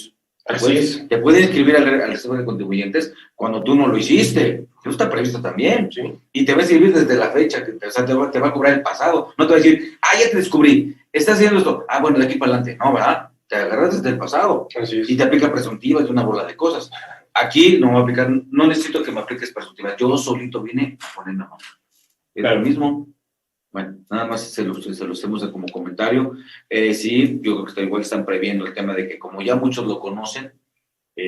Te puede inscribir al registro de contribuyentes cuando tú no lo hiciste. Eso está previsto también. Sí. Y te va a inscribir desde la fecha, o sea, te va a cobrar el pasado. No te va a decir, ya te descubrí, estás haciendo esto. Bueno, de aquí para adelante. No, ¿verdad? Te agarras desde el pasado. Así es. Y te aplica presuntiva y una bola de cosas. Aquí no va a aplicar, no necesito que me apliques presuntiva. Yo solito vine a poner la mano. Es Claro. lo mismo. Bueno, nada más se los hacemos como comentario. Sí, yo creo que igual están previendo el tema de que como ya muchos lo conocen,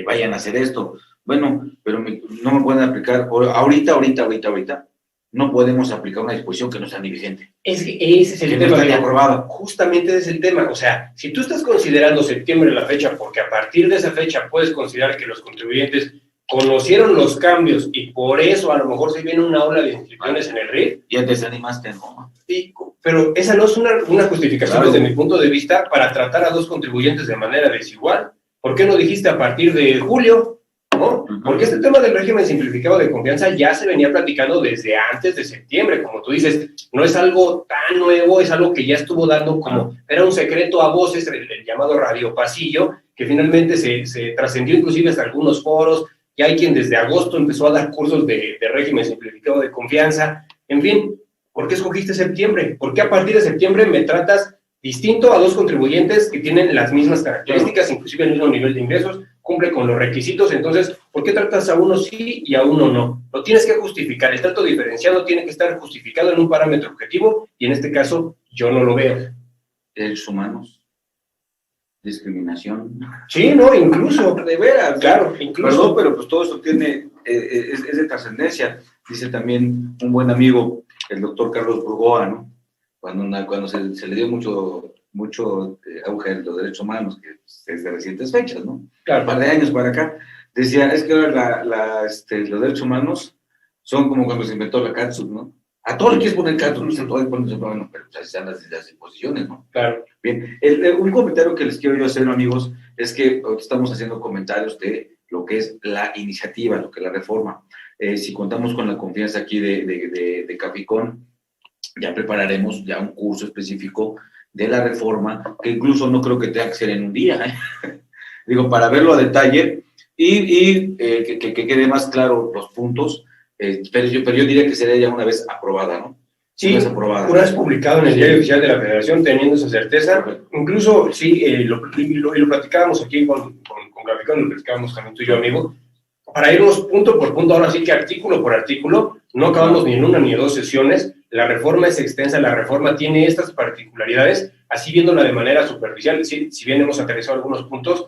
vayan a hacer esto. Bueno, pero no me pueden aplicar, ahorita, no podemos aplicar una disposición que no sea ni vigente. Es que ese es el tema. No está aprobada. Justamente ese es el tema. O sea, si tú estás considerando septiembre la fecha, porque a partir de esa fecha puedes considerar que los contribuyentes conocieron los cambios y por eso a lo mejor se viene una ola de inscripciones en el RIF. Ya te desanimaste, ¿no? Sí, pero esa no es una justificación, claro, desde mi punto de vista para tratar a dos contribuyentes de manera desigual. ¿Por qué no dijiste a partir de julio? ¿No? Porque este tema del régimen simplificado de confianza ya se venía platicando desde antes de septiembre, como tú dices, no es algo tan nuevo, es algo que ya estuvo dando como, era un secreto a voces, el llamado radio pasillo, que finalmente se trascendió inclusive hasta algunos foros, ya hay quien desde agosto empezó a dar cursos de régimen simplificado de confianza, en fin, ¿por qué escogiste septiembre? ¿Por qué a partir de septiembre me tratas distinto a dos contribuyentes que tienen las mismas características, inclusive el mismo nivel de ingresos, cumple con los requisitos? Entonces, ¿por qué tratas a uno sí y a uno no? Lo tienes que justificar. El trato diferenciado tiene que estar justificado en un parámetro objetivo y en este caso yo no lo veo. Derechos humanos, discriminación. Sí, no, incluso. De veras. Claro, incluso. Perdón, pero pues todo eso tiene, es de trascendencia. Dice también un buen amigo, el doctor Carlos Burgoa, ¿no? Cuando se le dio mucho auge a los derechos humanos, que es de recientes fechas, ¿no? Claro. Un par de años para acá, decía, es que ahora los derechos humanos son como cuando se inventó la catsup, ¿no? A todo le quieres poner catsup, a todo le pones, bueno, pero pues están las imposiciones, ¿no? Claro. Bien, un comentario que les quiero yo hacer, amigos, es que estamos haciendo comentarios de lo que es la iniciativa, lo que es la reforma. Si contamos con la confianza aquí de Caficón, ya prepararemos ya un curso específico de la reforma, que incluso no creo que tenga que ser en un día, digo, para verlo a detalle y que quede más claro los puntos, pero yo diría que sería ya una vez aprobada, ¿no? Sí, una vez publicado en el Diario Oficial de la Federación, teniendo esa certeza. Incluso, sí, lo platicábamos aquí con Caficón, lo platicábamos también tú y yo, amigo, para irnos punto por punto, ahora sí que artículo por artículo, no acabamos ni en una ni en dos sesiones. La reforma es extensa, la reforma tiene estas particularidades, así viéndola de manera superficial, si bien hemos aterrizado algunos puntos,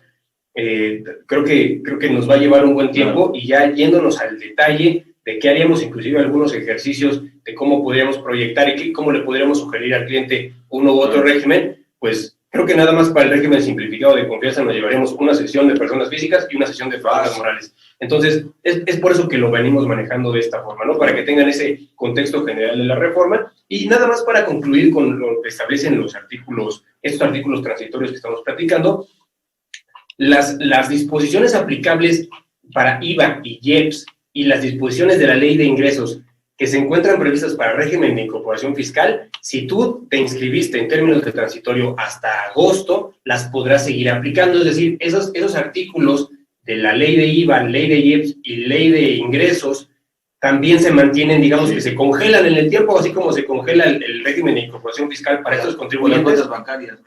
creo que nos va a llevar un buen tiempo, y ya yéndonos al detalle de qué haríamos, inclusive algunos ejercicios de cómo podríamos proyectar y cómo le podríamos sugerir al cliente uno u otro régimen, pues creo que nada más para el régimen simplificado de confianza nos llevaremos una sesión de personas físicas y una sesión de personas morales. Entonces, es por eso que lo venimos manejando de esta forma, ¿no? Para que tengan ese contexto general de la reforma. Y nada más para concluir con lo que establecen los artículos, estos artículos transitorios que estamos platicando, las disposiciones aplicables para IVA y IEPS y las disposiciones de la Ley de Ingresos que se encuentran previstas para régimen de incorporación fiscal, si tú te inscribiste en términos de transitorio hasta agosto, las podrás seguir aplicando. Es decir, esos artículos de la Ley de IVA, Ley de IEPS y Ley de Ingresos también se mantienen, digamos, que se congelan en el tiempo, así como se congela el régimen de incorporación fiscal para estos contribuyentes. Las cuentas bancarias.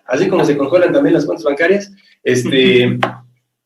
Así como se congelan también las cuentas bancarias.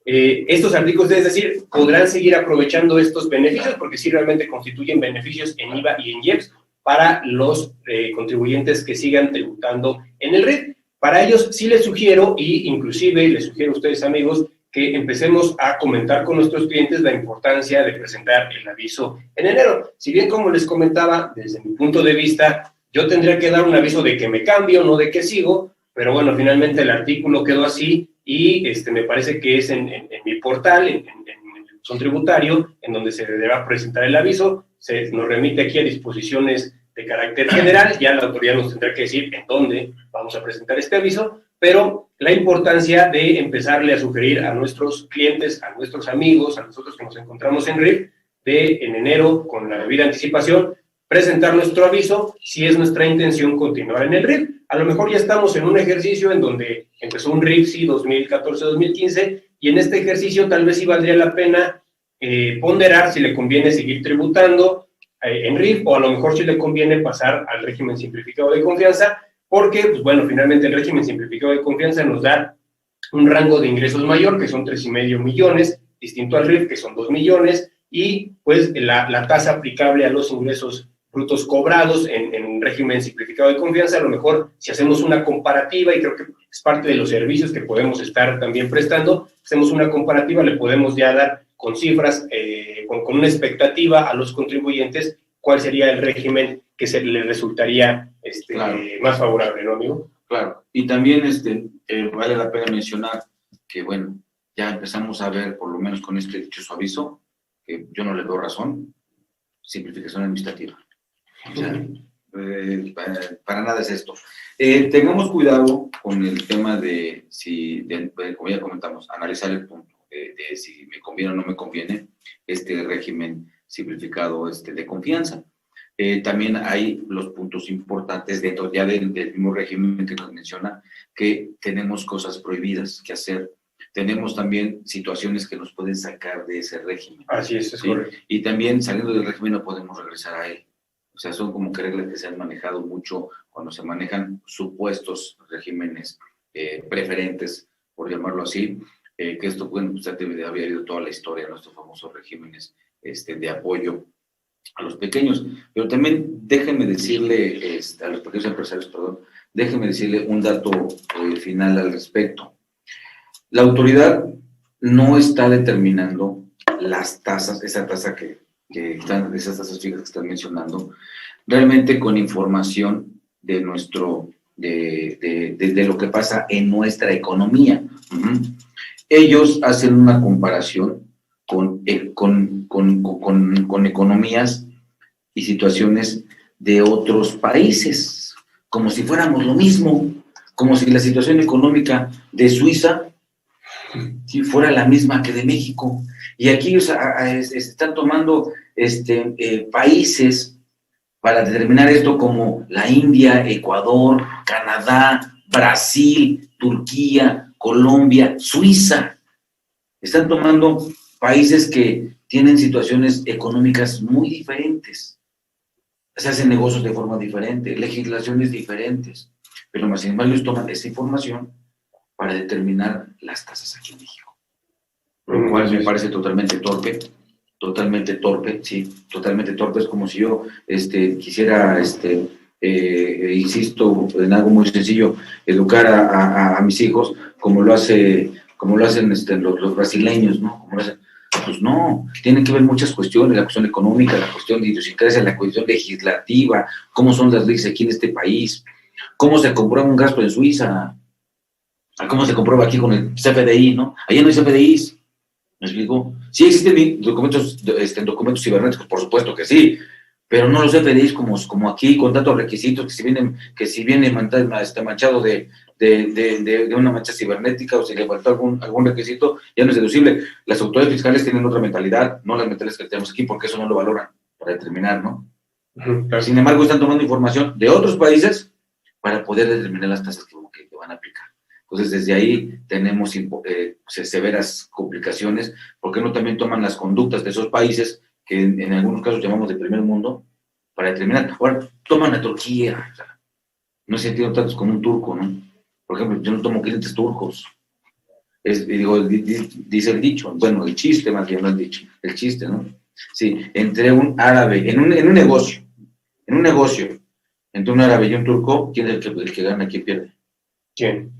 Estos artículos, es decir, podrán seguir aprovechando estos beneficios porque sí realmente constituyen beneficios en IVA y en IEPS para los contribuyentes que sigan tributando en el RIF. Para ellos sí les sugiero, y inclusive les sugiero a ustedes, amigos, que empecemos a comentar con nuestros clientes la importancia de presentar el aviso en enero. Si bien, como les comentaba, desde mi punto de vista, yo tendría que dar un aviso de que me cambio, no de que sigo, pero bueno, finalmente el artículo quedó así y me parece que es en mi portal, en el buzón tributario, en donde se deberá presentar el aviso. Se nos remite aquí a disposiciones de carácter general, ya la autoridad nos tendrá que decir en dónde vamos a presentar este aviso, pero la importancia de empezarle a sugerir a nuestros clientes, a nuestros amigos, a nosotros que nos encontramos en RIF, de en enero, con la debida anticipación, presentar nuestro aviso si es nuestra intención continuar en el RIF. A lo mejor ya estamos en un ejercicio en donde empezó un RIF, sí, 2014-2015, y en este ejercicio tal vez sí valdría la pena ponderar si le conviene seguir tributando en RIF, o a lo mejor si le conviene pasar al régimen simplificado de confianza, porque, pues bueno, finalmente el régimen simplificado de confianza nos da un rango de ingresos mayor, que son 3,5 millones, distinto al RIF, que son 2 millones, y pues la tasa aplicable a los ingresos brutos cobrados en régimen simplificado de confianza. A lo mejor si hacemos una comparativa, y creo que es parte de los servicios que podemos estar también prestando, hacemos una comparativa, le podemos ya dar con cifras, con una expectativa a los contribuyentes, cuál sería el régimen que le resultaría claro, más favorable, ¿no, amigo? Claro, y también vale la pena mencionar que, bueno, ya empezamos a ver, por lo menos con este dichoso aviso, que yo no le doy razón, simplificación administrativa. O sea, para nada es esto. Tengamos cuidado con el tema de si, como ya comentamos, analizar el punto de si me conviene o no me conviene este régimen simplificado de confianza. También hay los puntos importantes dentro ya del mismo régimen que nos menciona, que tenemos cosas prohibidas que hacer. Tenemos también situaciones que nos pueden sacar de ese régimen. Así es, ¿sí? Correcto. Y también saliendo del régimen no podemos regresar a él. O sea, son como que reglas que se han manejado mucho cuando se manejan supuestos regímenes preferentes, por llamarlo así, que esto, bueno, pues, había habido toda la historia de nuestros famosos regímenes de apoyo a los pequeños. Pero también déjenme decirle, a los pequeños empresarios, perdón, déjenme decirle un dato final al respecto. La autoridad no está determinando las tasas, esa tasa que están, esas tasas fijas que están mencionando, realmente con información de nuestro, de lo que pasa en nuestra economía. Ellos hacen una comparación con economías y situaciones de otros países, como si fuéramos lo mismo, como si la situación económica de Suiza si fuera la misma que de México. Y aquí están tomando países para determinar esto, como la India, Ecuador, Canadá, Brasil, Turquía, Colombia, Suiza. Están tomando países que tienen situaciones económicas muy diferentes. Se hacen negocios de forma diferente, legislaciones diferentes. Pero más sin embargo, ellos toman esa información para determinar las tasas aquí en México. Lo cual me parece totalmente torpe, sí, totalmente torpe. Es como si yo quisiera, insisto, en algo muy sencillo, educar a mis hijos como lo hacen los brasileños, ¿no? Pues no, tienen que ver muchas cuestiones, la cuestión económica, la cuestión de idiosincrasia, la cuestión legislativa, cómo son las leyes aquí en este país, cómo se comprueba un gasto en Suiza, a cómo se comprueba aquí con el CFDI, ¿no? Allá no hay CFDIs, ¿me explico? Sí existen documentos cibernéticos, por supuesto que sí, pero no los CFDIs como aquí, con tantos requisitos que si viene manchado de una mancha cibernética, o si le faltó algún requisito, ya no es deducible. Las autoridades fiscales tienen otra mentalidad, no las mentales que tenemos aquí, porque eso no lo valoran para determinar, ¿no? Claro. Sin embargo, están tomando información de otros países para poder determinar las tasas que van a aplicar. Entonces, desde ahí tenemos severas complicaciones, porque no también toman las conductas de esos países, que en algunos casos llamamos de primer mundo, para determinar. Ahora, toman a Turquía, o sea, no he sentido tantos como un turco, ¿no? Por ejemplo, yo no tomo clientes turcos. Dice el dicho, bueno, el chiste más bien, no el dicho, el chiste, ¿no? Sí, entre un árabe, en un negocio, entre un árabe y un turco, ¿quién es el que gana, quién pierde? ¿Quién?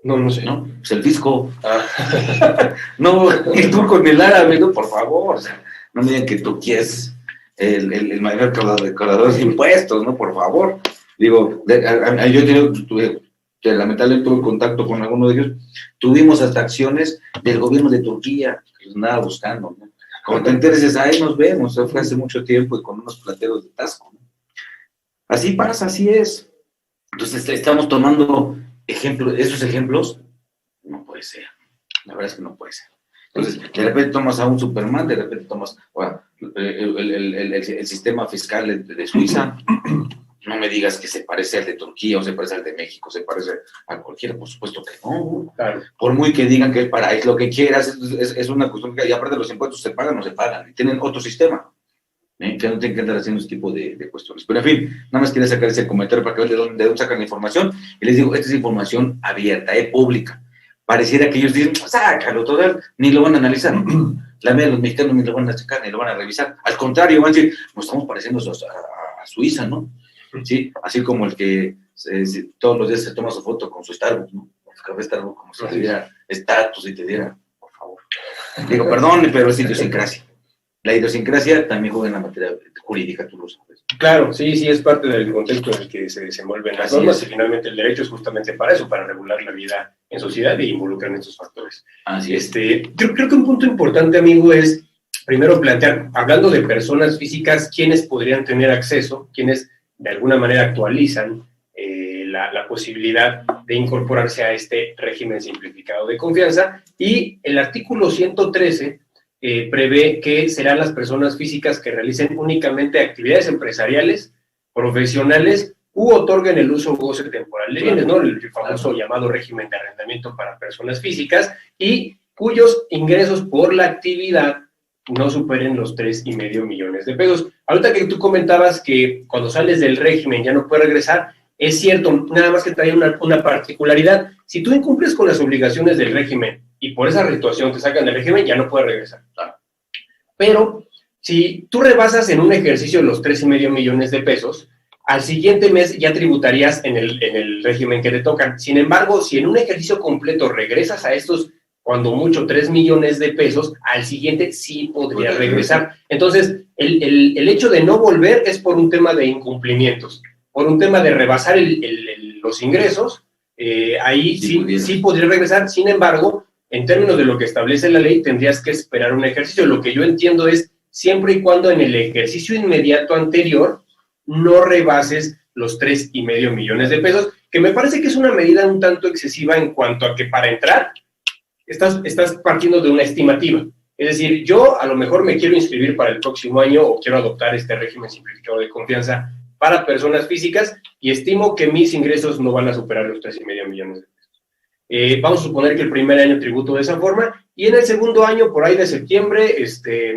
No sé. ¿No? Pues el fisco. No, el turco en el árabe, no, por favor. O sea, no me digan que Turquía es el mayor recaudador de impuestos, ¿no? Por favor. Digo, yo lamentablemente tuve contacto con alguno de ellos. Tuvimos hasta acciones del gobierno de Turquía, que nos andaba buscando, ¿no? Como te intereses, ahí nos vemos. Eso fue hace mucho tiempo y con unos plateros de Tasco, ¿no? Así pasa, así es. Entonces, estamos tomando esos ejemplos, no puede ser. La verdad es que no puede ser. Entonces, de repente tomas a un Superman, de repente tomas el sistema fiscal de Suiza. No me digas que se parece al de Turquía o se parece al de México, se parece a cualquiera, por supuesto que no. Claro. Por muy que digan que es lo que quieras, es una cuestión que, y aparte los impuestos se pagan o se pagan, y tienen otro sistema, que no tienen que andar haciendo ese tipo de cuestiones. Pero en fin, nada más quería sacar ese comentario para que vean de dónde sacan la información, y les digo, esta es información abierta, pública. Pareciera que ellos dicen, sácalo, total, ni lo van a analizar. La mayoría de los mexicanos ni lo van a sacar, ni lo van a revisar. Al contrario, van a decir, nos estamos pareciendo a Suiza, ¿no? Sí, así como el que todos los días se toma su foto con su Starbucks, ¿no? Su café Starbucks, como si te diera estatus y te diera, por favor. Digo, perdón, pero es idiosincrasia. La idiosincrasia también juega en la materia jurídica, tú lo sabes. Claro, sí, es parte del contexto en el que se desenvuelven las normas y finalmente el derecho es justamente para eso, para regular la vida en sociedad y involucrar en estos factores. Así es. Creo que un punto importante, amigo, es primero plantear, hablando de personas físicas, quiénes podrían tener acceso, quiénes de alguna manera actualizan la posibilidad de incorporarse a este régimen simplificado de confianza, y el artículo 113 prevé que serán las personas físicas que realicen únicamente actividades empresariales, profesionales, u otorguen el uso o goce temporal de bienes, ¿no? El famoso llamado régimen de arrendamiento para personas físicas, y cuyos ingresos por la actividad no superen los 3,5 millones de pesos. Ahorita que tú comentabas que cuando sales del régimen ya no puedes regresar, es cierto, nada más que trae una particularidad. Si tú incumples con las obligaciones del régimen y por esa situación te sacan del régimen, ya no puedes regresar. Pero si tú rebasas en un ejercicio los 3,5 millones de pesos, al siguiente mes ya tributarías en el régimen que te tocan. Sin embargo, si en un ejercicio completo regresas a estos, cuando mucho, 3 millones de pesos, al siguiente sí podría regresar. Entonces, el hecho de no volver es por un tema de incumplimientos, por un tema de rebasar los ingresos, ahí sí podría regresar. Sin embargo, en términos de lo que establece la ley, tendrías que esperar un ejercicio. Lo que yo entiendo es, siempre y cuando en el ejercicio inmediato anterior no rebases los 3,5 millones de pesos, que me parece que es una medida un tanto excesiva en cuanto a que para entrar estás partiendo de una estimativa. Es decir, yo a lo mejor me quiero inscribir para el próximo año o quiero adoptar este régimen simplificado de confianza para personas físicas y estimo que mis ingresos no van a superar los 3,5 millones de pesos. Vamos a suponer que el primer año tributo de esa forma y en el segundo año, por ahí de septiembre,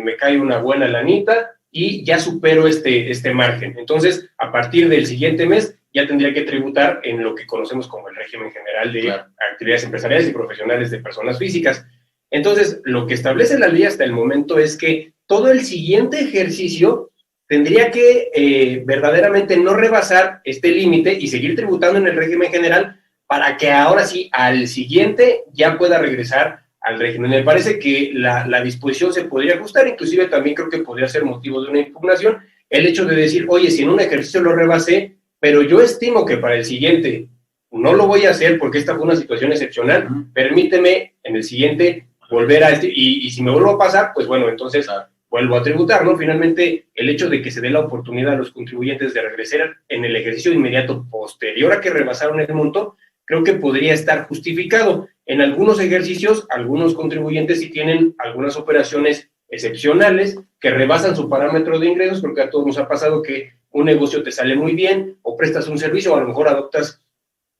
me cae una buena lanita y ya supero este margen. Entonces, a partir del siguiente mes, ya tendría que tributar en lo que conocemos como el régimen general de actividades empresariales y profesionales de personas físicas. Entonces, lo que establece la ley hasta el momento es que todo el siguiente ejercicio tendría que verdaderamente no rebasar este límite y seguir tributando en el régimen general para que ahora sí, al siguiente, ya pueda regresar al régimen. Me parece que la disposición se podría ajustar, inclusive también creo que podría ser motivo de una impugnación, el hecho de decir, oye, si en un ejercicio lo rebasé, pero yo estimo que para el siguiente no lo voy a hacer porque esta fue una situación excepcional, permíteme en el siguiente volver a y si me vuelvo a pasar, pues bueno, entonces vuelvo a tributar, ¿no? Finalmente, el hecho de que se dé la oportunidad a los contribuyentes de regresar en el ejercicio inmediato posterior a que rebasaron el monto, creo que podría estar justificado. En algunos ejercicios, algunos contribuyentes sí tienen algunas operaciones excepcionales que rebasan su parámetro de ingresos, porque a todos nos ha pasado que un negocio te sale muy bien, o prestas un servicio, o a lo mejor adoptas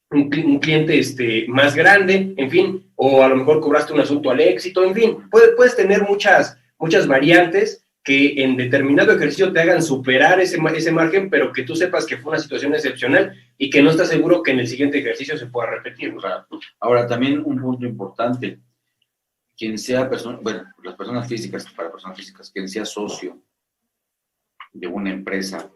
un cliente más grande, en fin, o a lo mejor cobraste un asunto al éxito, en fin, puedes tener muchas variantes que en determinado ejercicio te hagan superar ese margen, pero que tú sepas que fue una situación excepcional y que no estás seguro que en el siguiente ejercicio se pueda repetir, ¿no? Ahora, también un punto importante, quien sea las personas físicas, para personas físicas, quien sea socio de una empresa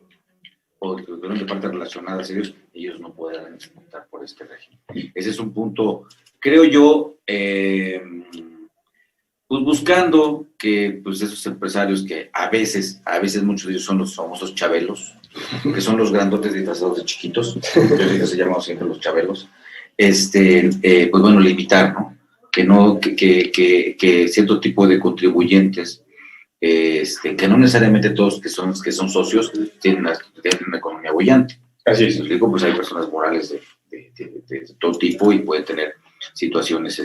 o de una parte relacionada a ellos no pueden optar por este régimen. Ese es un punto, creo yo, pues buscando que pues esos empresarios que a veces muchos de ellos son los famosos chabelos, que son los grandotes disfrazados de chiquitos, ellos se llaman siempre los chabelos, pues bueno, limitar, ¿no? Que cierto tipo de contribuyentes, que no necesariamente todos que son socios tienen una economía boyante. Así es. Digo, pues hay personas morales de todo tipo y pueden tener situaciones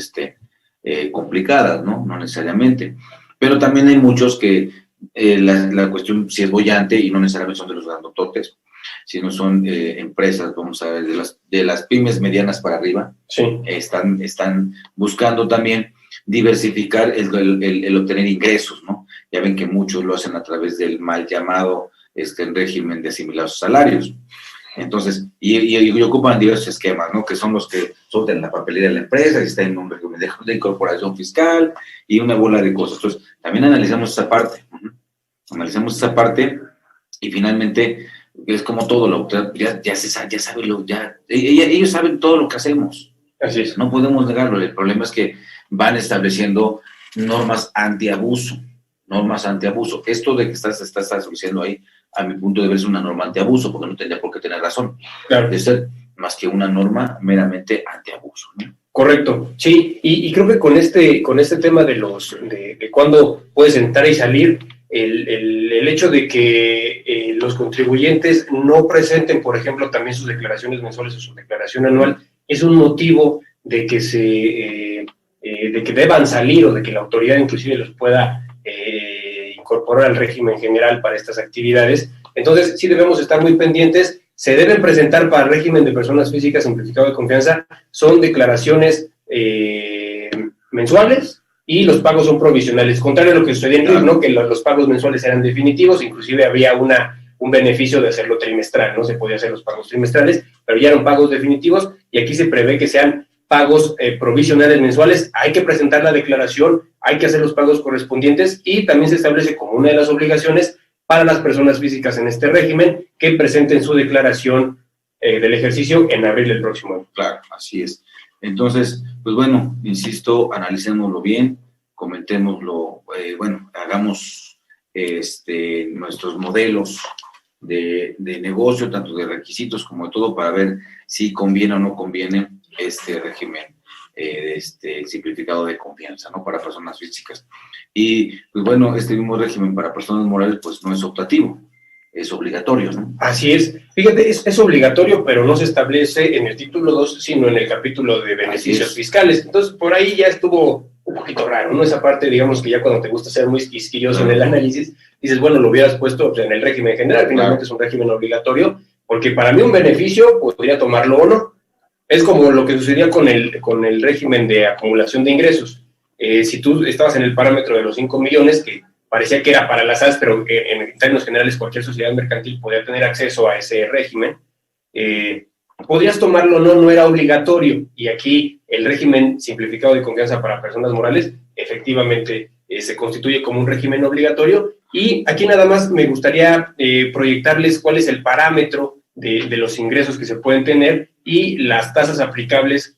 complicadas, ¿no? No necesariamente. Pero también hay muchos que la cuestión sí es boyante y no necesariamente son de los grandototes, sino son empresas, vamos a ver, de las pymes medianas para arriba, sí. Están buscando también diversificar el obtener ingresos, ¿no? Ya ven que muchos lo hacen a través del mal llamado régimen de asimilados salarios. Entonces, y ocupan diversos esquemas, ¿no? Que son los que soltan la papelería de la empresa y están en un régimen de incorporación fiscal y una bola de cosas. Entonces, también analizamos esa parte. Analizamos esa parte y finalmente es como todo, ellos saben todo lo que hacemos. Así es. No podemos negarlo. El problema es que van estableciendo normas antiabuso. Esto de que estás estableciendo ahí, a mi punto de ver, es una norma antiabuso, porque no tendría por qué tener razón. Claro. De ser más que una norma meramente antiabuso, ¿no? Correcto, sí, y creo que con este tema de cuándo puedes entrar y salir, el hecho de que los contribuyentes no presenten, por ejemplo, también sus declaraciones mensuales o su declaración anual, es un motivo de que de que deban salir o de que la autoridad inclusive los pueda incorporar al régimen general para estas actividades. Entonces, sí debemos estar muy pendientes. Se deben presentar para el régimen de personas físicas simplificado de confianza, son declaraciones mensuales y los pagos son provisionales, contrario a lo que sucedía en RIF, ¿no? Que los pagos mensuales eran definitivos, inclusive había un beneficio de hacerlo trimestral, no se podía hacer los pagos trimestrales, pero ya eran pagos definitivos y aquí se prevé que sean pagos provisionales mensuales. Hay que presentar la declaración, hay que hacer los pagos correspondientes y también se establece como una de las obligaciones para las personas físicas en este régimen que presenten su declaración del ejercicio en abril del próximo año. Claro, así es. Entonces, pues bueno, insisto, analicémoslo bien, comentémoslo, hagamos nuestros modelos de negocio, tanto de requisitos como de todo, para ver si conviene o no conviene este régimen simplificado de confianza, ¿no? Para personas físicas. Y, pues bueno, este mismo régimen para personas morales, pues no es optativo, es obligatorio, ¿no? Así es. Fíjate, es obligatorio, pero no se establece en el título 2, sino en el capítulo de beneficios fiscales. Entonces, por ahí ya estuvo un poquito raro, ¿no? Esa parte, digamos que ya cuando te gusta ser muy quisquilloso en el análisis, dices, bueno, lo hubieras puesto en el régimen general, finalmente es un régimen obligatorio, porque para mí un beneficio podría tomarlo o no. Es como lo que sucedía con el régimen de acumulación de ingresos. Si tú estabas en el parámetro de los 5 millones, que parecía que era para las SAS, pero en términos generales cualquier sociedad mercantil podía tener acceso a ese régimen, podrías tomarlo o no, no era obligatorio. Y aquí el régimen simplificado de confianza para personas morales efectivamente se constituye como un régimen obligatorio. Y aquí nada más me gustaría proyectarles cuál es el parámetro de los ingresos que se pueden tener y las tasas aplicables